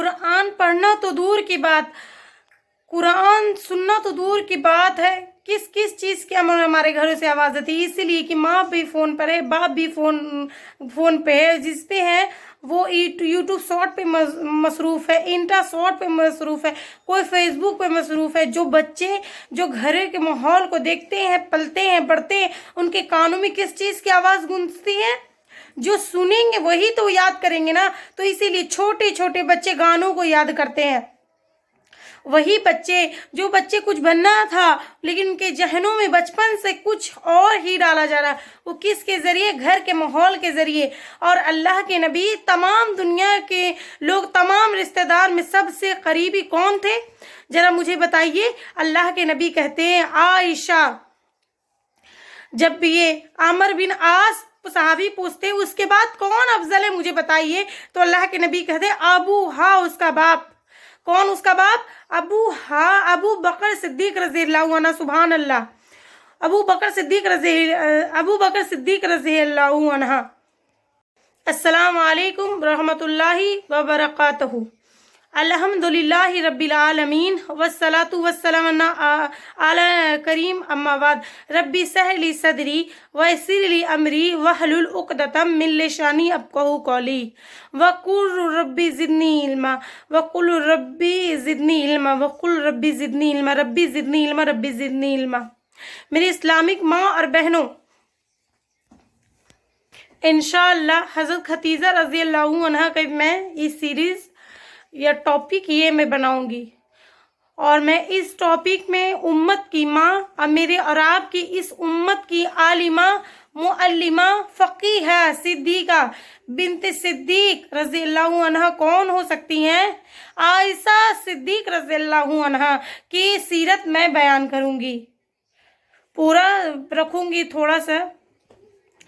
कुरान पढ़ना तो दूर की बात, कुरान सुनना तो दूर की बात है, किस किस चीज़ की हमारे घरों से आवाज़ आती है। इसीलिए कि माँ भी फ़ोन पर है, बाप भी फ़ोन पे है, जिस पे है वो यूट्यूब शॉर्ट पे मसरूफ़ है, इंस्टा शॉर्ट पे मसरूफ़ है, कोई फेसबुक पे मसरूफ़ है। जो बच्चे जो घर के माहौल को देखते हैं, पलते हैं, बढ़ते हैं, उनके कानों में किस चीज़ की आवाज़ गूंजती है? जो सुनेंगे वही तो याद करेंगे ना। तो इसीलिए छोटे छोटे बच्चे गानों को याद करते हैं। वही बच्चे जो बच्चे कुछ बनना था लेकिन उनके जहनों में बचपन से कुछ और ही डाला जा रहा, वो किसके ज़रिए? घर के माहौल के ज़रिए। और अल्लाह के नबी तमाम दुनिया के लोग, तमाम रिश्तेदार में सबसे करीबी कौन थे? ज़रा मुझे बताइए। अल्लाह के नबी कहते हैं आयशा, जब भी ये आमर बिन आस सहाबी पूछते उसके बाद कौन अफजल है मुझे बताइए, तो अल्लाह के नबी कहते अबू हा, उसका बाप। कौन उसका बाप? अबू बकर सिद्दीक रज़ियल्लाहु अन्हु। सुभान अल्लाह। अबू बकर सिद्दीक रज़ियल्लाहु अन्हु। अस्सलाम वालेकुम रहमतुल्लाहि व बरकातहू। अल्हम्दुलिल्लाहि रब्बिल आलमीन वस्सलातु वस्सलाम अला करीम अम्मा बाद। रब्बी सहली सदरी वयस्सिर ली अमरी वहलुल उक़दतम मिन लिसानी यफ़क़हू क़ौली वक़ुल रब्बी ज़िदनी इल्मा वक़ुल रब्बी ज़िदनी इल्मा वक़ुल रब्बी ज़िदनी इल्मा रब्बी ज़िदनी इल्मा रब्बी ज़िदनी इल्मा। मेरी इस्लामिक माँ और बहनों, इंशाअल्लाह हज़रत खदीजा रज़ियल्लाहु अन्हा का मैं इस सीरीज़ या टॉपिक ये मैं बनाऊंगी। और मैं इस टॉपिक में उम्मत की माँ और मेरे और आपकी इस उम्मत की आलिमा, मुअल्लिमा, फ़क़ीहा, सिद्दीक़ा बिन्त सिद्दीक रज़ियल्लाहु अन्हा कौन हो सकती हैं? आयशा सिद्दीक रज़ियल्लाहु अन्हा की सीरत मैं बयान करूंगी। पूरा रखूंगी, थोड़ा सा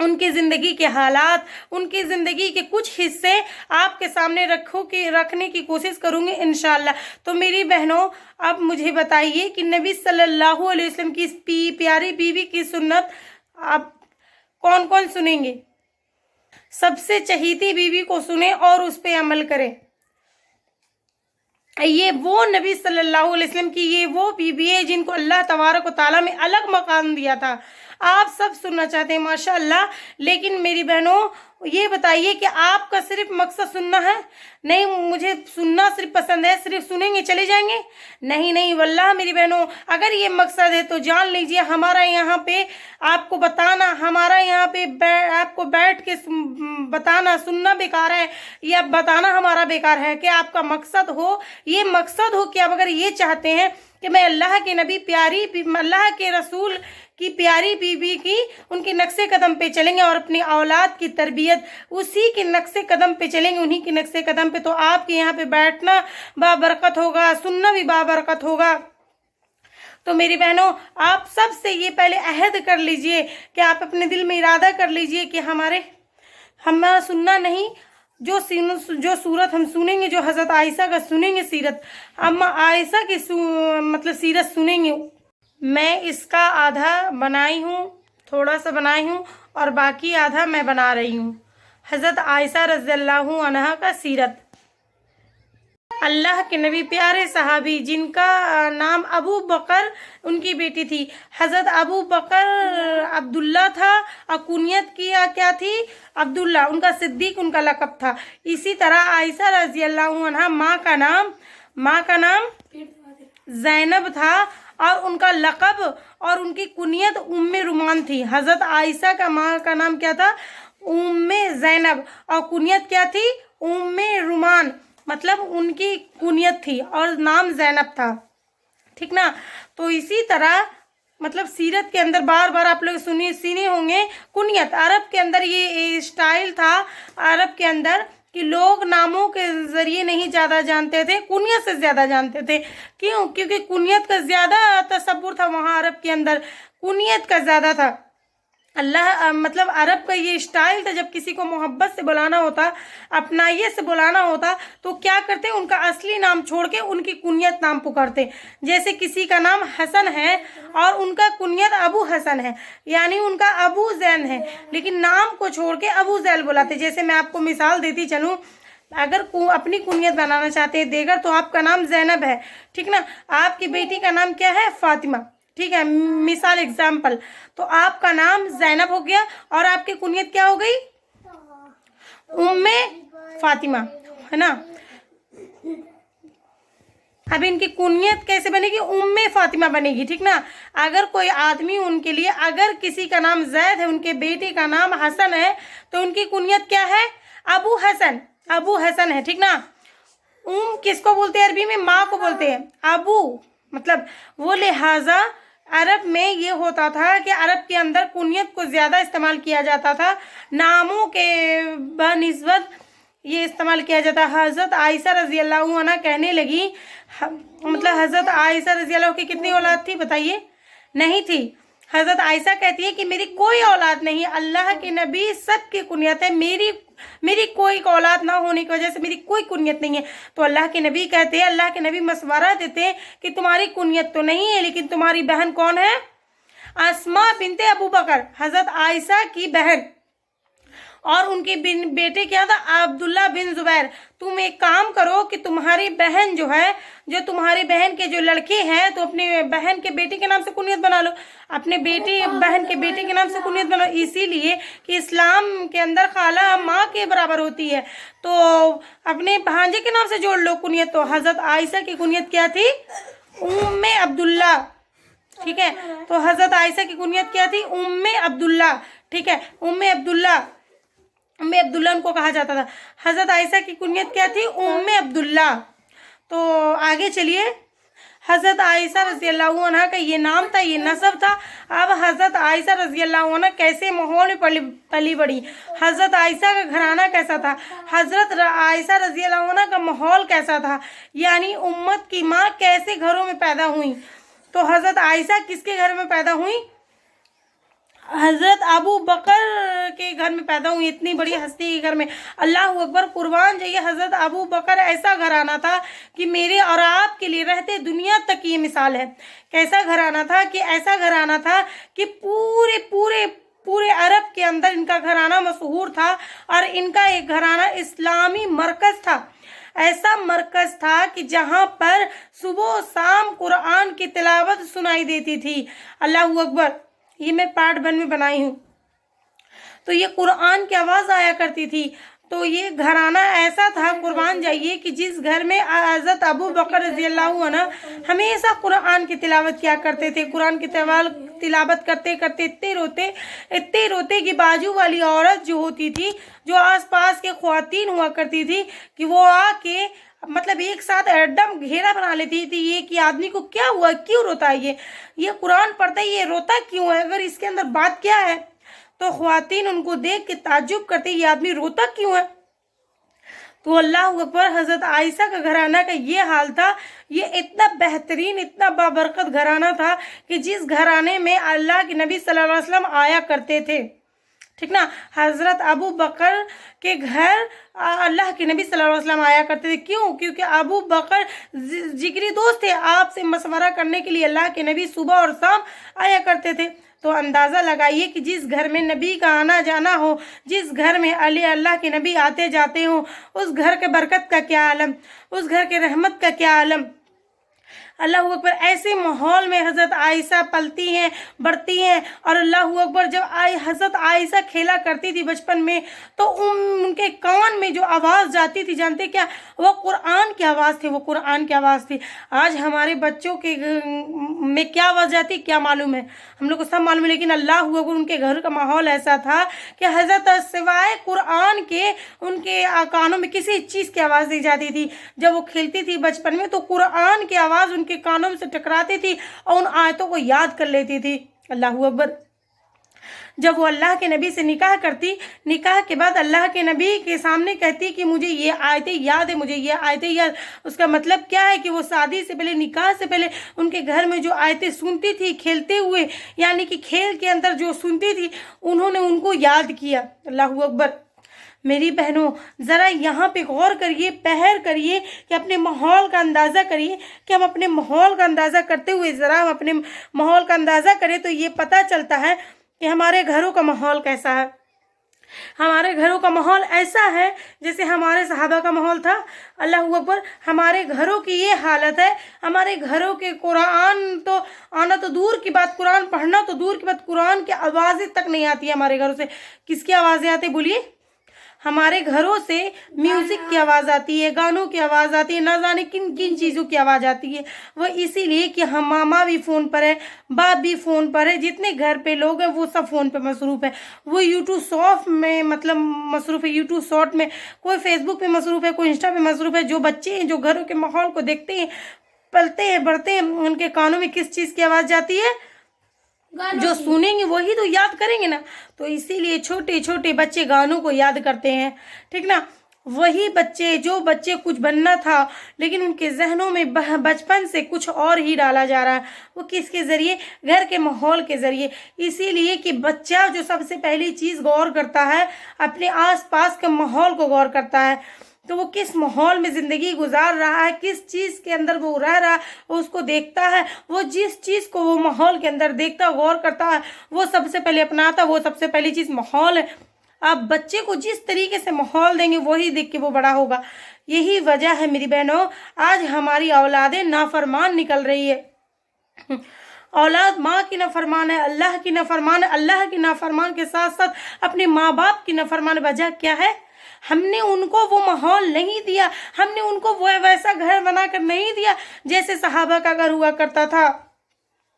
उनकी ज़िंदगी के हालात, उनकी ज़िंदगी के कुछ हिस्से आपके सामने रखने की कोशिश करूँगी इंशाअल्लाह। तो मेरी बहनों, अब मुझे बताइए कि नबी सल्लल्लाहु अलैहि वसल्लम की इस प्यारी बीवी की सुन्नत आप कौन कौन सुनेंगे? सबसे चहीती बीवी को सुने और उस पर अमल करें। ये वो नबी सल्लल्लाहु अलैहि वसल्लम की ये वो बीवी है जिनको अल्लाह तबारक व तआला में अलग मकाम दिया था। आप सब सुनना चाहते हैं माशाअल्लाह, लेकिन मेरी बहनों ये बताइए कि आपका सिर्फ मकसद सुनना है? नहीं, मुझे सुनना सिर्फ पसंद है, सिर्फ सुनेंगे चले जाएंगे? नहीं नहीं वल्लाह मेरी बहनों, अगर ये मकसद है तो जान लीजिए हमारा यहाँ पे आपको बताना, हमारा यहाँ पे आपको बैठ के बताना, सुनना बेकार है या बताना हमारा बेकार है। कि आपका मकसद हो, ये मकसद हो कि आप अगर ये चाहते हैं कि मैं अल्लाह के नबी अल्लाह के रसूल की प्यारी बीबी की उनके नक्शे कदम पे चलेंगे और अपनी औलाद की तरबियत उसी के नक्शे कदम पे चलेंगे, उन्हीं के नक्शे कदम पे, तो आपके यहाँ पे बैठना बाबरकत होगा, सुनना भी बाबरकत होगा। तो मेरी बहनों, आप सब से ये पहले अहद कर लीजिए कि आप अपने दिल में इरादा कर लीजिए कि हमारा सुनना नहीं, जो सूरत हम सुनेंगे, जो हज़रत आयशा का सुनेंगे सीरत, अम्मा आयशा की मतलब सीरत सुनेंगे, मैं इसका आधा बनाई हूँ, थोड़ा सा बनाई हूँ और बाकी आधा मैं बना रही हूँ। हज़रत आयशा रज़ियल्लाहु अन्हा का सीरत। अल्लाह के नबी प्यारे सहाबी जिनका नाम अबू बकर उनकी बेटी थी, हज़रत अबू बकर अब्दुल्ला था और कुनियत किया क्या थी? अब्दुल्ला। उनका सिद्दीक उनका लक़ब था। इसी तरह आयशा रज़ियल्लाहु अन्हा माँ का नाम ज़ैनब था और उनका लक़ब और उनकी कुनियत उम्मे रुमान थी। हज़रत आयशा का माँ का नाम क्या था? उम्मे ज़ैनब और कुनियत क्या थी? उम्मे रुमान, मतलब उनकी कुनियत थी और नाम ज़ैनब था। ठीक ना? तो इसी तरह मतलब सीरत के अंदर बार बार आप लोग सुने होंगे कुनियत। अरब के अंदर ये स्टाइल था, अरब के अंदर कि लोग नामों के ज़रिए नहीं ज़्यादा जानते थे, कुनियत से ज़्यादा जानते थे। क्यों? क्योंकि कुनियत का ज़्यादा तसव्वुर था वहाँ अरब के अंदर, कुनियत का ज़्यादा था। मतलब अरब का ये स्टाइल था, जब किसी को मोहब्बत से बुलाना होता, अपनाइए से बुलाना होता, तो क्या करते? उनका असली नाम छोड़ के उनकी कुनियत नाम पुकारते। जैसे किसी का नाम हसन है और उनका कुनियत अबू हसन है, यानी उनका अबू जैन है, लेकिन नाम को छोड़ के अबू जैल बुलाते। जैसे मैं आपको मिसाल देती चलूँ, अगर अपनी कुनियत बनाना चाहते हैं देगर, तो आपका नाम ज़ैनब है, ठीक ना। आपकी बेटी का नाम क्या है? फातिमा, ठीक है, मिसाल एग्जाम्पल। तो आपका नाम ज़ैनब हो गया और आपकी कुनियत क्या हो गई? उम्मे फातिमा, है ना। अब इनकी कुनियत कैसे बनेगी? उम्मे फातिमा बनेगी, ठीक ना। अगर कोई आदमी उनके लिए, अगर किसी का नाम जैद है, उनके बेटे का नाम हसन है, तो उनकी कुनियत क्या है? अबू हसन, अबू हसन है, ठीक ना। किसको बोलते हैं अरबी में? माँ को बोलते हैं अबू, मतलब वो लिहाजा अरब में ये होता था कि अरब के अंदर कुनियत को ज़्यादा इस्तेमाल किया जाता था, नामों के बनिस्बत ये इस्तेमाल किया जाता। हज़रत आयशा रज़ी अल्लाह अन्हा कहने लगी, मतलब हज़रत आयशा रज़ी अल्लाह की कितनी औलाद थी बताइए? नहीं थी। हज़रत आयशा कहती है कि मेरी कोई औलाद नहीं, अल्लाह के नबी सबकी कुनियत है, मेरी कोई औलाद ना होने की वजह से मेरी कोई कुनियत नहीं है। तो अल्लाह के नबी कहते हैं, अल्लाह के नबी मशवरा देते हैं कि तुम्हारी कुनियत तो नहीं है, लेकिन तुम्हारी बहन कौन है? अस्मा बिनते अबू बकर, हज़रत आयशा की बहन, और उनके बेटे क्या था? अब्दुल्ला बिन जुबैर। तुम एक काम करो कि तुम्हारी बहन जो है, जो तुम्हारी बहन के जो लड़के हैं, तो अपने बहन के बेटे के नाम से कुनियत बना लो, अपने बहन के बेटे के नाम से कुनियत बना लो, इसीलिए कि इस्लाम के अंदर खाला माँ के बराबर होती है। तो अपने भांजे के नाम से जोड़ लो कुनियत। तो हज़रत आयशा की कुनियत क्या थी? उम्मे अब्दुल्ला, ठीक है। तो हज़रत आयशा की कुनियत क्या थी? उम्मे अब्दुल्ला, ठीक है, उम्मे अब्दुल्ला, उम्मे अब्दुल्ला उनको कहा जाता था। हज़रत आयशा की कुनियत क्या थी? उम्मे अब्दुल्ला। तो आगे चलिए, हज़रत आयशा रज़ी अल्लाह अन्हा का ये नाम था, ये नसब था। अब हज़रत आयशा रज़ी अल्लाह अन्हा कैसे माहौल में पली बड़ी, हज़रत आयशा का घराना कैसा था, हज़रत आयशा रज़ी अल्लाह अन्हा का माहौल कैसा था, यानी उम्मत की माँ कैसे घरों में पैदा हुई। तो हज़रत आयशा किसके घर में पैदा हुई? हज़रत अबू बकर के घर में पैदा हुई, इतनी बड़ी हस्ती के घर में। अल्लाह अकबर, कुर्बान जाइए, हज़रत अबू बकर ऐसा घराना था कि मेरे और आपके लिए रहते दुनिया तक ये मिसाल है। कैसा घराना था? कि ऐसा घराना था कि पूरे पूरे पूरे अरब के अंदर इनका घराना मशहूर था, और इनका एक घराना इस्लामी मरकज़ था। ऐसा मरकज़ था कि जहाँ पर सुबह शाम कुरान की तिलावत सुनाई देती थी। अल्लाह अकबर, ये मैं पार्ट 1 में बनाई हूँ। तो ये कुरान की आवाज़ आया करती थी। तो ये घराना ऐसा था, कुर्बान जाइए, कि जिस घर में हज़रत अबू बकर रज़ी अल्लाह अन्हु हमेशा कुरान की तिलावत किया करते थे। कुरान की तिलावत करते करते इतने रोते कि बाजू वाली औरत जो होती थी, जो आसपास के ख्वातीन हुआ करती थी, कि वो आके मतलब एक साथ एकदम घेरा बना लेती थी, ये कि आदमी को क्या हुआ, क्यों रोता है, ये कुरान पढ़ता है, ये रोता क्यों है, अगर इसके अंदर बात क्या है। तो ख्वातीन उनको देख के ताज्जुब करते, ये आदमी रोता क्यों है। तो अल्लाह अकबर, हज़रत आयशा का घराना का ये हाल था। ये इतना बेहतरीन, इतना बाबरकत घराना था कि जिस घराने में अल्लाह के नबी सल्लल्लाहु अलैहि वसल्लम आया करते थे, ठीक ना। हज़रत अबू बकर के घर अल्लाह के नबी सल्लल्लाहु अलैहि वसल्लम आया करते थे। क्यों? क्योंकि अबू बकर जिगरी दोस्त थे, आपसे मशवरा करने के लिए अल्लाह के नबी सुबह और शाम आया करते थे। तो अंदाज़ा लगाइए कि जिस घर में नबी का आना जाना हो, जिस घर में अल्लाह के नबी आते जाते हो, उस घर के बरकत का क्या आलम, उस घर के रहमत का क्या आलम। अल्लाह अकबर, ऐसे माहौल में हज़रत आयशा पलती हैं, बढ़ती हैं। और अल्लाह अकबर, जब हज़रत आयशा खेला करती थी बचपन में, तो उनके कान में जो आवाज़ जाती थी, जानते क्या? वो कुरान की आवाज़ थी, वो कुरान की आवाज़ थी। आज हमारे बच्चों के में क्या आवाज़ जाती क्या मालूम है, हम लोग को सब मालूम है, लेकिन अल्लाह अकबर उनके घर का माहौल ऐसा था कि हज़रत सिवाय कुरान के उनके कानों में किसी चीज़ की आवाज़ नहीं जाती थी। जब वो खेलती थी बचपन में, तो कुरान की आवाज़ उनके कानों में से टकराती थी और उन आयतों को याद कर लेती थी। अल्लाह अकबर, जब वो अल्लाह के नबी से निकाह करती, निकाह के बाद अल्लाह के नबी के सामने कहती कि मुझे ये आयतें याद है, मुझे ये आयतें याद। उसका मतलब क्या है कि वो शादी से पहले, निकाह से पहले उनके घर में जो आयतें सुनती थी खेलते हुए, यानी कि खेल के अंदर जो सुनती थी, उन्होंने उनको याद किया। अल्लाह अकबर, मेरी बहनों, ज़रा यहाँ पे गौर करिए, पहर करिए कि अपने माहौल का अंदाज़ा करिए, कि हम अपने माहौल का अंदाज़ा करते हुए ज़रा हम अपने माहौल का अंदाज़ा करें, तो ये पता चलता है कि हमारे घरों का माहौल कैसा है। हमारे घरों का माहौल ऐसा है जैसे हमारे सहाबा का माहौल था। अल्लाह अकबर। हमारे घरों की ये हालत है, हमारे घरों के कुरान तो आना तो दूर की बात, कुरान पढ़ना तो दूर की बात, कुरान की आवाज़ें तक नहीं आती है हमारे घरों से। किसकी आवाज़ें आती बोलिए? हमारे घरों से म्यूजिक की आवाज़ आती है, गानों की आवाज़ आती है, ना जाने किन किन चीज़ों की आवाज़ आती है। वो इसीलिए कि हम मामा भी फ़ोन पर है, बाप भी फ़ोन पर है, जितने घर पे लोग हैं वो सब फ़ोन पे मसरूफ़ है। वो यूट्यूब शॉर्ट में मतलब मसरूफ़ है, यूट्यूब शॉर्ट में, कोई फेसबुक पे मसरूफ़ है, कोई इंस्टा पे मसरूफ़ है। जो बच्चे हैं जो घरों के माहौल को देखते हैं, पलते हैं बढ़ते हैं, उनके कानों में किस चीज़ की आवाज़ जाती है? जो सुनेंगे वही तो याद करेंगे ना। तो इसीलिए छोटे छोटे बच्चे गानों को याद करते हैं, ठीक ना। वही बच्चे, जो बच्चे कुछ बनना था लेकिन उनके जहनों में बचपन से कुछ और ही डाला जा रहा है, वो किसके जरिए? घर के माहौल के जरिए। इसीलिए कि बच्चा जो सबसे पहली चीज़ गौर करता है, अपने आसपास के माहौल को गौर करता है। तो वो किस माहौल में ज़िंदगी गुजार रहा है, किस चीज़ के अंदर वो रह रहा है, वो उसको देखता है। वो जिस चीज़ को वो माहौल के अंदर देखता, गौर करता है, वो सबसे पहले अपनाता। वो सबसे पहली चीज़ माहौल है। आप बच्चे को जिस तरीके से माहौल देंगे वही देख के वो बड़ा होगा। यही वजह है मेरी बहनों, आज हमारी औलादें नाफरमान निकल रही है। औलाद माँ की नाफरमान है, अल्लाह की नाफरमान है, अल्लाह की नाफरमान के साथ साथ अपने माँ बाप की नाफरमान। वजह क्या है? हमने उनको वो माहौल नहीं दिया, हमने उनको वो वैसा घर बनाकर नहीं दिया जैसे सहाबा का घर हुआ करता था।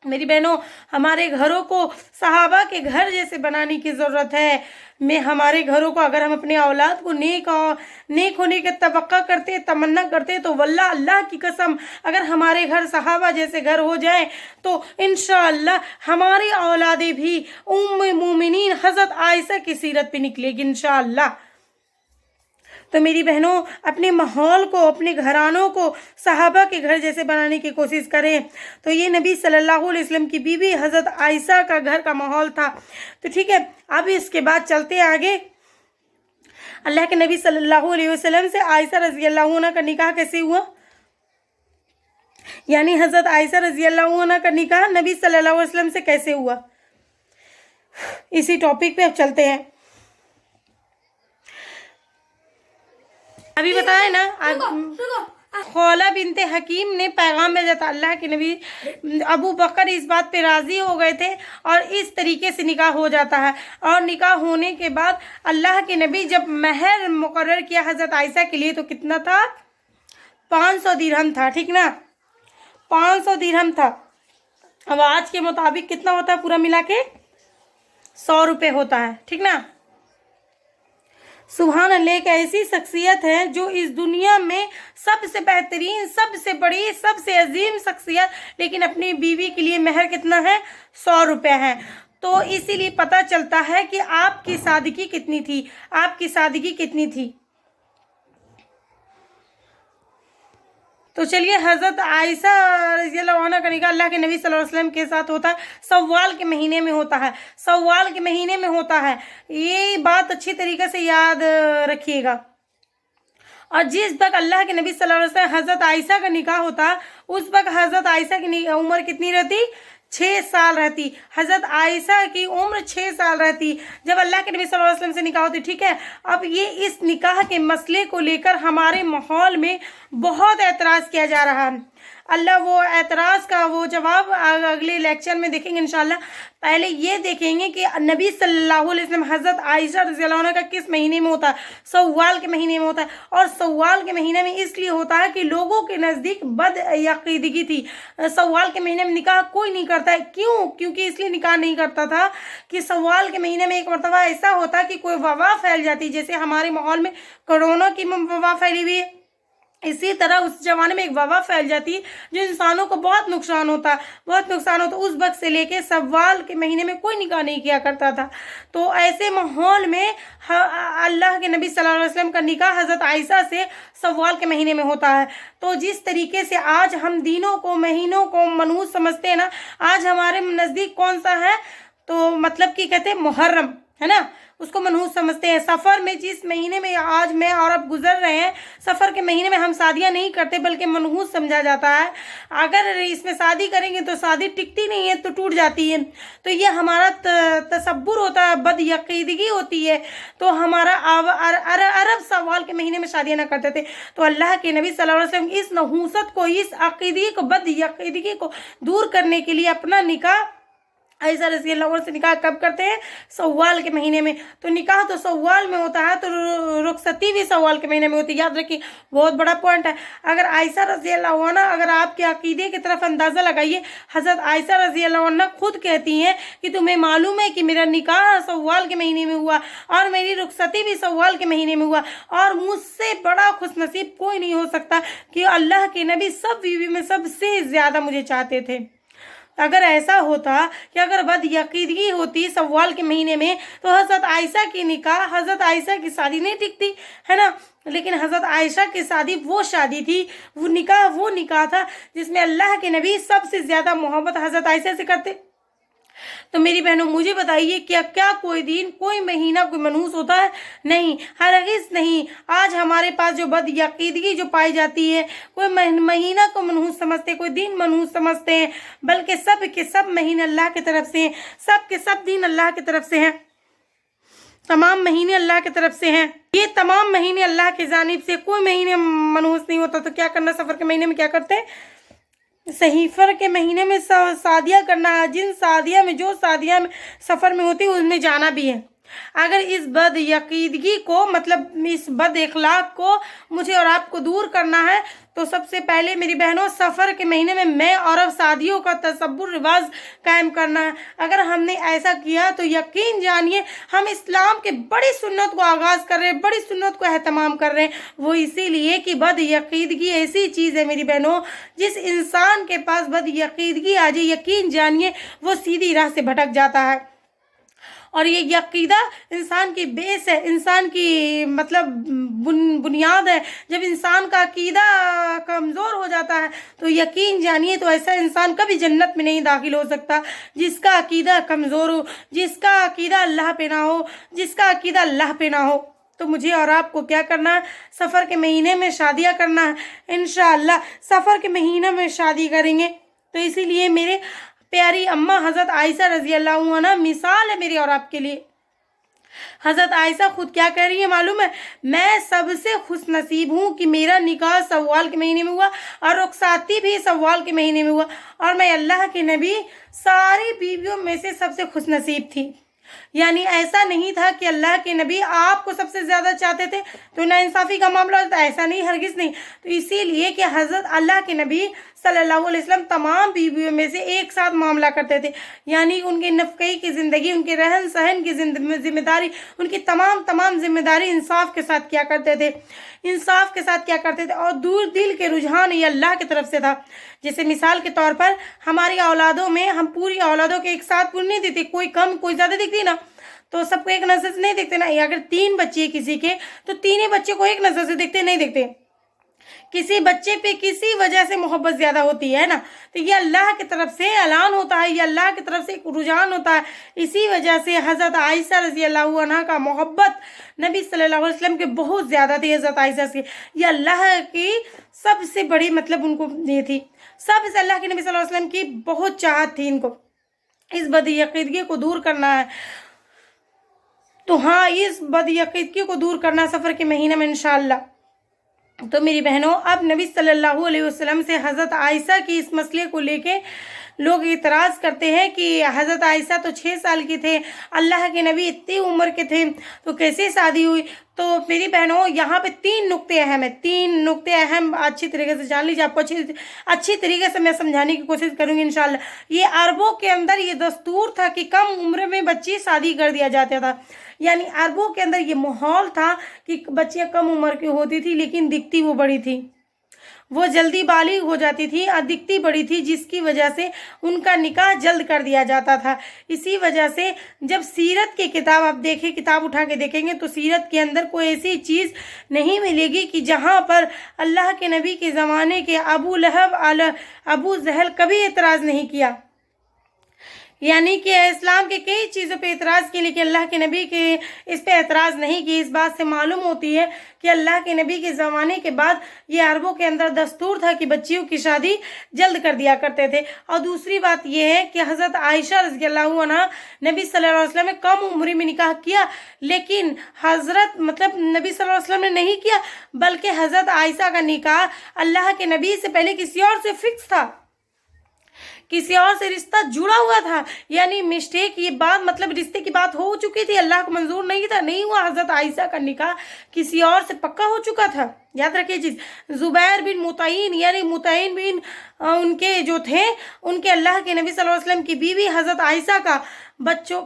मेरी बहनों, हमारे घरों को सहाबा के घर जैसे बनाने की ज़रूरत है। मैं हमारे घरों को, अगर हम अपने औलाद को नेक होने के तवक्का करते, तमन्ना करते, तो वल्लाह अल्लाह की कसम, अगर हमारे घर सहाबा जैसे घर हो जाए तो इंशाअल्लाह हमारी औलादें भी उम्मे मोमिनीन हज़रत आयशा की सीरत पे निकलेगी इंशाअल्लाह। तो मेरी बहनों, अपने माहौल को, अपने घरानों को सहाबा के घर जैसे बनाने की कोशिश करें। तो ये नबी सल्लल्लाहु अलैहि वसल्लम की बीवी हज़रत आयशा का घर का माहौल था। तो ठीक है, अब इसके बाद चलते हैं आगे। अल्लाह के नबी सल्लल्लाहु अलैहि वसल्लम से आयशा रज़ी अल्लाह अन्हा का निकाह कैसे हुआ? यानी हज़रत आयशा रज़ी अल्लाह अन्हा का निकाह नबी सल्लल्लाहु अलैहि वसल्लम से कैसे हुआ? इसी टॉपिक पे अब चलते हैं। अभी बताया ना, खौला बिनते हकीम ने पैगाम भेजा था। अल्लाह के नबी अबू बकर इस बात पे राज़ी हो गए थे और इस तरीके से निकाह हो जाता है। और निकाह होने के बाद अल्लाह के नबी जब महर मुकर्रर किया हज़रत आयशा के लिए, तो कितना था? 500 दिरहम था, ठीक ना। 500 दिरहम था। अब आज के मुताबिक कितना होता है पूरा मिला के? 100 रुपये होता है, ठीक ना। सुभान अल्लाह, एक ऐसी शख्सियत है जो इस दुनिया में सबसे बेहतरीन, सबसे बड़ी, सबसे अजीम शख्सियत, लेकिन अपनी बीवी के लिए महर कितना है? 100 रुपये है। तो इसीलिए पता चलता है कि आपकी सादगी कितनी थी, आपकी सादगी कितनी थी। तो चलिए, हज़रत आयशा रज़ियल्लाहु अन्हा का निकाह अल्लाह के नबी सल्लल्लाहु अलैहि वसल्लम के साथ होता है, सव्वाल के महीने में होता है। सव्वाल के महीने में होता है, ये बात अच्छी तरीके से याद रखिएगा। और जिस वक्त अल्लाह के नबी सल्लल्लाहु अलैहि वसल्लम हज़रत आयशा का निकाह होता, उस वक्त हज़रत आयशा की उम्र कितनी रहती? 6 साल रहती। हज़रत आयशा की उम्र 6 साल रहती जब अल्लाह के नबी सल्लल्लाहु अलैहि वसल्लम से निकाह होती, ठीक है। अब ये इस निकाह के मसले को लेकर हमारे माहौल में बहुत एतराज़ किया जा रहा है। अल्लाह वो एतराज़ का वो जवाब अगले लेक्चर में देखेंगे इंशाल्लाह। पहले ये देखेंगे कि नबी सल्लल्लाहु अलैहि वसल्लम हज़रत आयशा रज़ियल्लाहु अन्हा का किस महीने में होता है? सव्वाल के महीने में होता है। और सव्वाल के महीने में इसलिए होता है कि लोगों के नज़दीक बदअक़ीदगी थी। सव्वाल के महीने में निकाह कोई नहीं करता है। क्यों? क्योंकि इसलिए निकाह नहीं करता था कि सव्वाल के महीने में एक मरतबा ऐसा होता कि कोई वबा फैल जाती, जैसे हमारे माहौल में कोरोना की वबा फैली हुई है, इसी तरह उस जमाने में एक वबा फैल जाती है जो इंसानों को बहुत नुकसान होता है, बहुत नुकसान होता। उस वक्त से लेके सव्वाल के महीने में कोई निकाह नहीं किया करता था। तो ऐसे माहौल में अल्लाह के नबी सल्लल्लाहु अलैहि वसल्लम का निकाह हज़रत आयशा से सव्वाल के महीने में होता है। तो जिस तरीके से आज हम दिनों को, महीनों को मनहूस समझते हैं ना, आज हमारे नज़दीक कौन सा है? तो मतलब कि कहते हैं मुहर्रम। है ना, उसको मनहूस समझते हैं। सफ़र में, जिस महीने में आज मैं और अब गुजर रहे हैं, सफ़र के महीने में हम शादियां नहीं करते बल्कि मनहूस समझा जाता है। अगर इसमें शादी करेंगे तो शादी टिकती नहीं है, तो टूट जाती है। तो ये हमारा तसब्बुर होता है, बदयकीदगी होती है। तो हमारा अरब सवाल के महीने में शादियां ना करते थे। तो अल्लाह के नबी सल्लल्लाहु अलैहि वसल्लम इस नहूसत को, इस अकीदगी को, बदयकीदगी को दूर करने के लिए अपना निकाह आयशा रज़ियल्लाहु अन्हा से निकाह कब करते हैं? सव्वाल के महीने में। तो निकाह तो सव्वाल में होता है, तो रुखसती भी सव्वाल के महीने में होती है। याद रखिए, बहुत बड़ा पॉइंट है। अगर आयशा रज़ियल्लाहु अन्हा, अगर आपके अकीदे की तरफ अंदाज़ा लगाइए, हज़रत आयशा रज़ियल्लाहु अन्हा खुद कहती हैं कि तुम्हें मालूम है कि मेरा निकाह सव्वाल के महीने में हुआ और मेरी रुखसती भी सव्वाल के महीने में हुआ, और मुझसे बड़ा खुशनसीब कोई नहीं हो सकता कि अल्लाह के नबी सब बीवी में सबसे ज़्यादा मुझे चाहते थे। अगर ऐसा होता कि अगर बदयकीदगी होती सव्वाल के महीने में, तो हज़रत आयशा की निकाह, हज़रत आयशा की शादी नहीं टिकती, है ना। लेकिन हज़रत आयशा की शादी वो शादी थी, वो निकाह था जिसमें अल्लाह के नबी सबसे ज़्यादा मोहब्बत हज़रत आयशा से करते। तो मेरी बहनों, मुझे बताइए, क्या कोई दिन, कोई महीना कोई मनहूस होता है? नहीं, हरगिज़ नहीं। आज हमारे पास जो बदयकीदगी जो पाई जाती है, कोई महीना को मनहूस समझते, कोई दिन मनहूस समझते हैं, बल्कि सब के सब महीने अल्लाह की तरफ से हैं, सब के सब दिन अल्लाह की तरफ से हैं, तमाम महीने अल्लाह की तरफ से हैं। ये तमाम महीने अल्लाह की जानिब से, कोई महीने मनहूस नहीं होता। तो क्या करना, सफ़र के महीने में क्या करते हैं? सहीफर के महीने में शादियाँ करना है। जिन शादियाँ में, जो शादियाँ में सफ़र में होती है, उसमें जाना भी है। अगर इस बदयकीदगी को, मतलब इस बद इखलाक को मुझे और आपको दूर करना है, तो सबसे पहले मेरी बहनों, सफ़र के महीने में मैं और अब शादियों का तसब्बुर रिवाज कायम करना है। अगर हमने ऐसा किया तो यकीन जानिए हम इस्लाम के बड़ी सुन्नत को आगाज़ कर रहे हैं, बड़ी सुन्नत को एहतमाम कर रहे हैं। वो इसीलिए कि बदयकीदगी ऐसी चीज़ है मेरी बहनों, जिस इंसान के पास बदयकीदगी आ जाए, यकीन जानिए वो सीधी राह से भटक जाता है। और ये अकीदा इंसान की बेस है, इंसान की मतलब बुनियाद है। जब इंसान का अकीदा कमज़ोर हो जाता है तो यकीन जानिए, तो ऐसा इंसान कभी जन्नत में नहीं दाखिल हो सकता जिसका अकीदा कमज़ोर हो, जिसका अकीदा अल्लाह पे ना हो, जिसका अकीदा अल्लाह पे ना हो। तो मुझे और आपको क्या करना है? सफ़र के महीने में शादियाँ करना है। इंशाअल्लाह सफ़र के महीने में शादी करेंगे। तो इसीलिए मेरे प्यारी अम्मा हज़रत आयशा रज़ियल्लाहु अन्हा मिसाल है मेरी और आपके लिए। हज़रत आयशा खुद क्या कह रही है मालूम है? मैं सबसे खुश नसीब हूँ कि मेरा निकाह सव्वाल के महीने में हुआ और रुखसाती भी सव्वाल के महीने में हुआ, और मैं अल्लाह के नबी सारी बीवियों में से सबसे खुश नसीब थी। यानी ऐसा नहीं था कि अल्लाह के नबी आपको सबसे ज़्यादा चाहते थे तो नाइंसाफ़ी का मामला होता, ऐसा नहीं, हरगिज़ नहीं। तो इसीलिए कि हज़रत अल्लाह के नबी सल्लल्लाहु अलैहि वसल्लम तमाम बीवियों में से एक साथ मामला करते थे। यानी उनकी नफ़क़ई की ज़िंदगी, उनके रहन सहन की ज़िम्मेदारी, उनकी तमाम ज़िम्मेदारी इंसाफ के साथ किया करते थे, इंसाफ के साथ क्या करते थे। और दूर दिल के रुझान ये अल्लाह की तरफ से था। जैसे मिसाल के तौर पर हमारी औलादों में हम पूरी औलादों के एक साथ पूरी नहीं देते, कोई कम कोई ज़्यादा दिखती ना, तो सबको एक नज़र से नहीं देखते ना। अगर 3 बच्चे हैं किसी के, तो 3 ही बच्चे को एक नज़र से देखते नहीं देखते। किसी बच्चे पे किसी वजह से मोहब्बत ज़्यादा होती है ना, तो ये अल्लाह की तरफ से ऐलान होता है, ये अल्लाह की तरफ से एक रुझान होता है। इसी वजह से हज़रत आयशा रज़ियल्लाहु अन्हा का मोहब्बत नबी सल्लल्लाहु अलैहि वसल्लम के बहुत ज़्यादा थी। हज़रत आयशा से ये अल्लाह की सबसे बड़ी मतलब उनको ये थी, सबसे अल्लाह के नबी सल्लल्लाहु अलैहि वसल्लम की बहुत चाहत थी इनको। इस बदयकीदगी को दूर करना है। तो हाँ, इस बदयकीदगी को दूर करना सफ़र के महीने में इंशाअल्लाह। तो मेरी बहनों, अब नबी सल्लल्लाहु अलैहि वसल्लम से हज़रत आयशा की इस मसले को लेके लोग इतराज़ करते हैं कि हज़रत आयशा तो 6 साल की थे, अल्लाह के नबी इतनी उम्र के थे, तो कैसे शादी हुई? तो मेरी बहनों, यहाँ पे 3 नुक्ते अहम है, 3 नुक्ते अहम अच्छी तरीके से जान लीजिए। आपको अच्छी तरीके से मैं समझाने की कोशिश करूँगी इंशाअल्लाह। ये अरबों के अंदर ये दस्तूर था कि कम उम्र में बच्ची शादी कर दिया जाता था। यानी अरबों के अंदर ये माहौल था कि बच्चियाँ कम उम्र की होती थी लेकिन दिखती वो बड़ी थी, वो जल्दी बालिग हो जाती थी और दिखती बड़ी थी, जिसकी वजह से उनका निकाह जल्द कर दिया जाता था। इसी वजह से जब सीरत की किताब आप देखें, किताब उठा के देखेंगे तो सीरत के अंदर कोई ऐसी चीज़ नहीं मिलेगी कि जहाँ पर अल्लाह के नबी के ज़माने के अबू लहब अबू जहल कभी एतराज़ नहीं किया। यानी कि इस्लाम के कई चीज़ों पे एतराज़ किए, लेकिन अल्लाह के नबी के इस पे एतराज़ नहीं किए। इस बात से मालूम होती है कि अल्लाह के नबी के ज़माने के बाद ये अरबों के अंदर दस्तूर था कि बच्चियों की शादी जल्द कर दिया करते थे। और दूसरी बात ये है कि हज़रत आयशा रज़ियल्लाहु अन्हा नबी सल्लल्लाहु अलैहि वसल्लम ने कम उम्र में निकाह किया, लेकिन हज़रत नबी सल्लल्लाहु अलैहि वसल्लम ने नहीं किया, बल्कि हज़रत आयशा का निकाह अल्लाह के नबी से पहले किसी और से फिक्स था, किसी और से रिश्ता जुड़ा हुआ था। यानी मिस्टेक, ये बात मतलब रिश्ते की बात हो चुकी थी, अल्लाह को मंजूर नहीं था, नहीं हुआ। हजरत आयशा का निकाह किसी और से पक्का हो चुका था, याद रखिए चीज। जुबैर बिन मुतईन यानी मुतईन बिन उनके जो थे, उनके अल्लाह के नबी सल्लल्लाहु अलैहि वसल्लम की बीवी हजरत आयशा का बच्चों,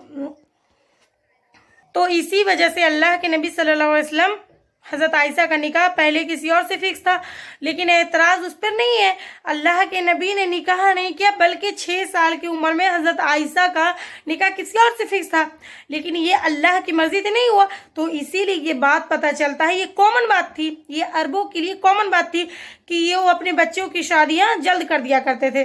तो इसी वजह से अल्लाह के नबी सल्लल्लाहु अलैहि वसल्लम हज़रत आयशा का निकाह पहले किसी और से फिक्स था, लेकिन एतराज़ उस पर नहीं है। अल्लाह के नबी ने निकाह नहीं किया, बल्कि 6 साल की उम्र में हज़रत आयशा का निकाह किसी और से फिक्स था, लेकिन ये अल्लाह की मर्ज़ी से नहीं हुआ। तो इसीलिए ये बात पता चलता है, ये कॉमन बात थी, ये अरबों के लिए कॉमन बात थी कि ये वो अपने बच्चों की शादियाँ जल्द कर दिया करते थे।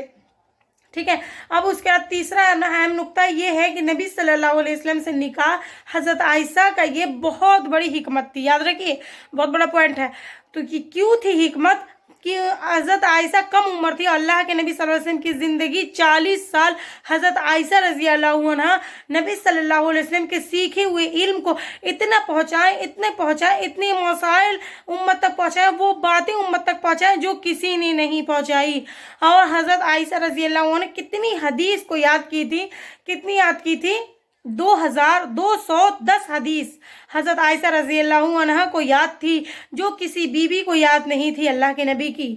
ठीक है। अब उसके बाद तीसरा अहम नुक्ता ये है कि नबी सल्लल्लाहु अलैहि वसल्लम से निकाह हज़रत आयशा का ये बहुत बड़ी हिकमत थी, याद रखिए, बहुत बड़ा पॉइंट है। तो कि क्यों थी हिकमत कि हज़रत आयशा कम उम्र थी, अल्लाह के नबी सल्लल्लाहु अलैहि वसल्लम की ज़िंदगी 40 साल हज़रत आयशा रज़ियल्लाहु अन्हा नबी सल्लल्लाहु अलैहि वसल्लम के सीखे हुए इल्म को इतना पहुँचाए, इतने मसाइल उम्मत तक पहुँचाए, वो बातें उम्मत तक पहुँचाए जो किसी ने नहीं पहुँचाई। और हज़रत आयशा रज़ियल्लाहु अन्हा ने कितनी हदीस को याद की थी, कितनी याद की थी, 2210 हदीस हज़रत आयशा रज़ियल्लाहु अन्हा को याद थी, जो किसी बीबी को याद नहीं थी अल्लाह के नबी की।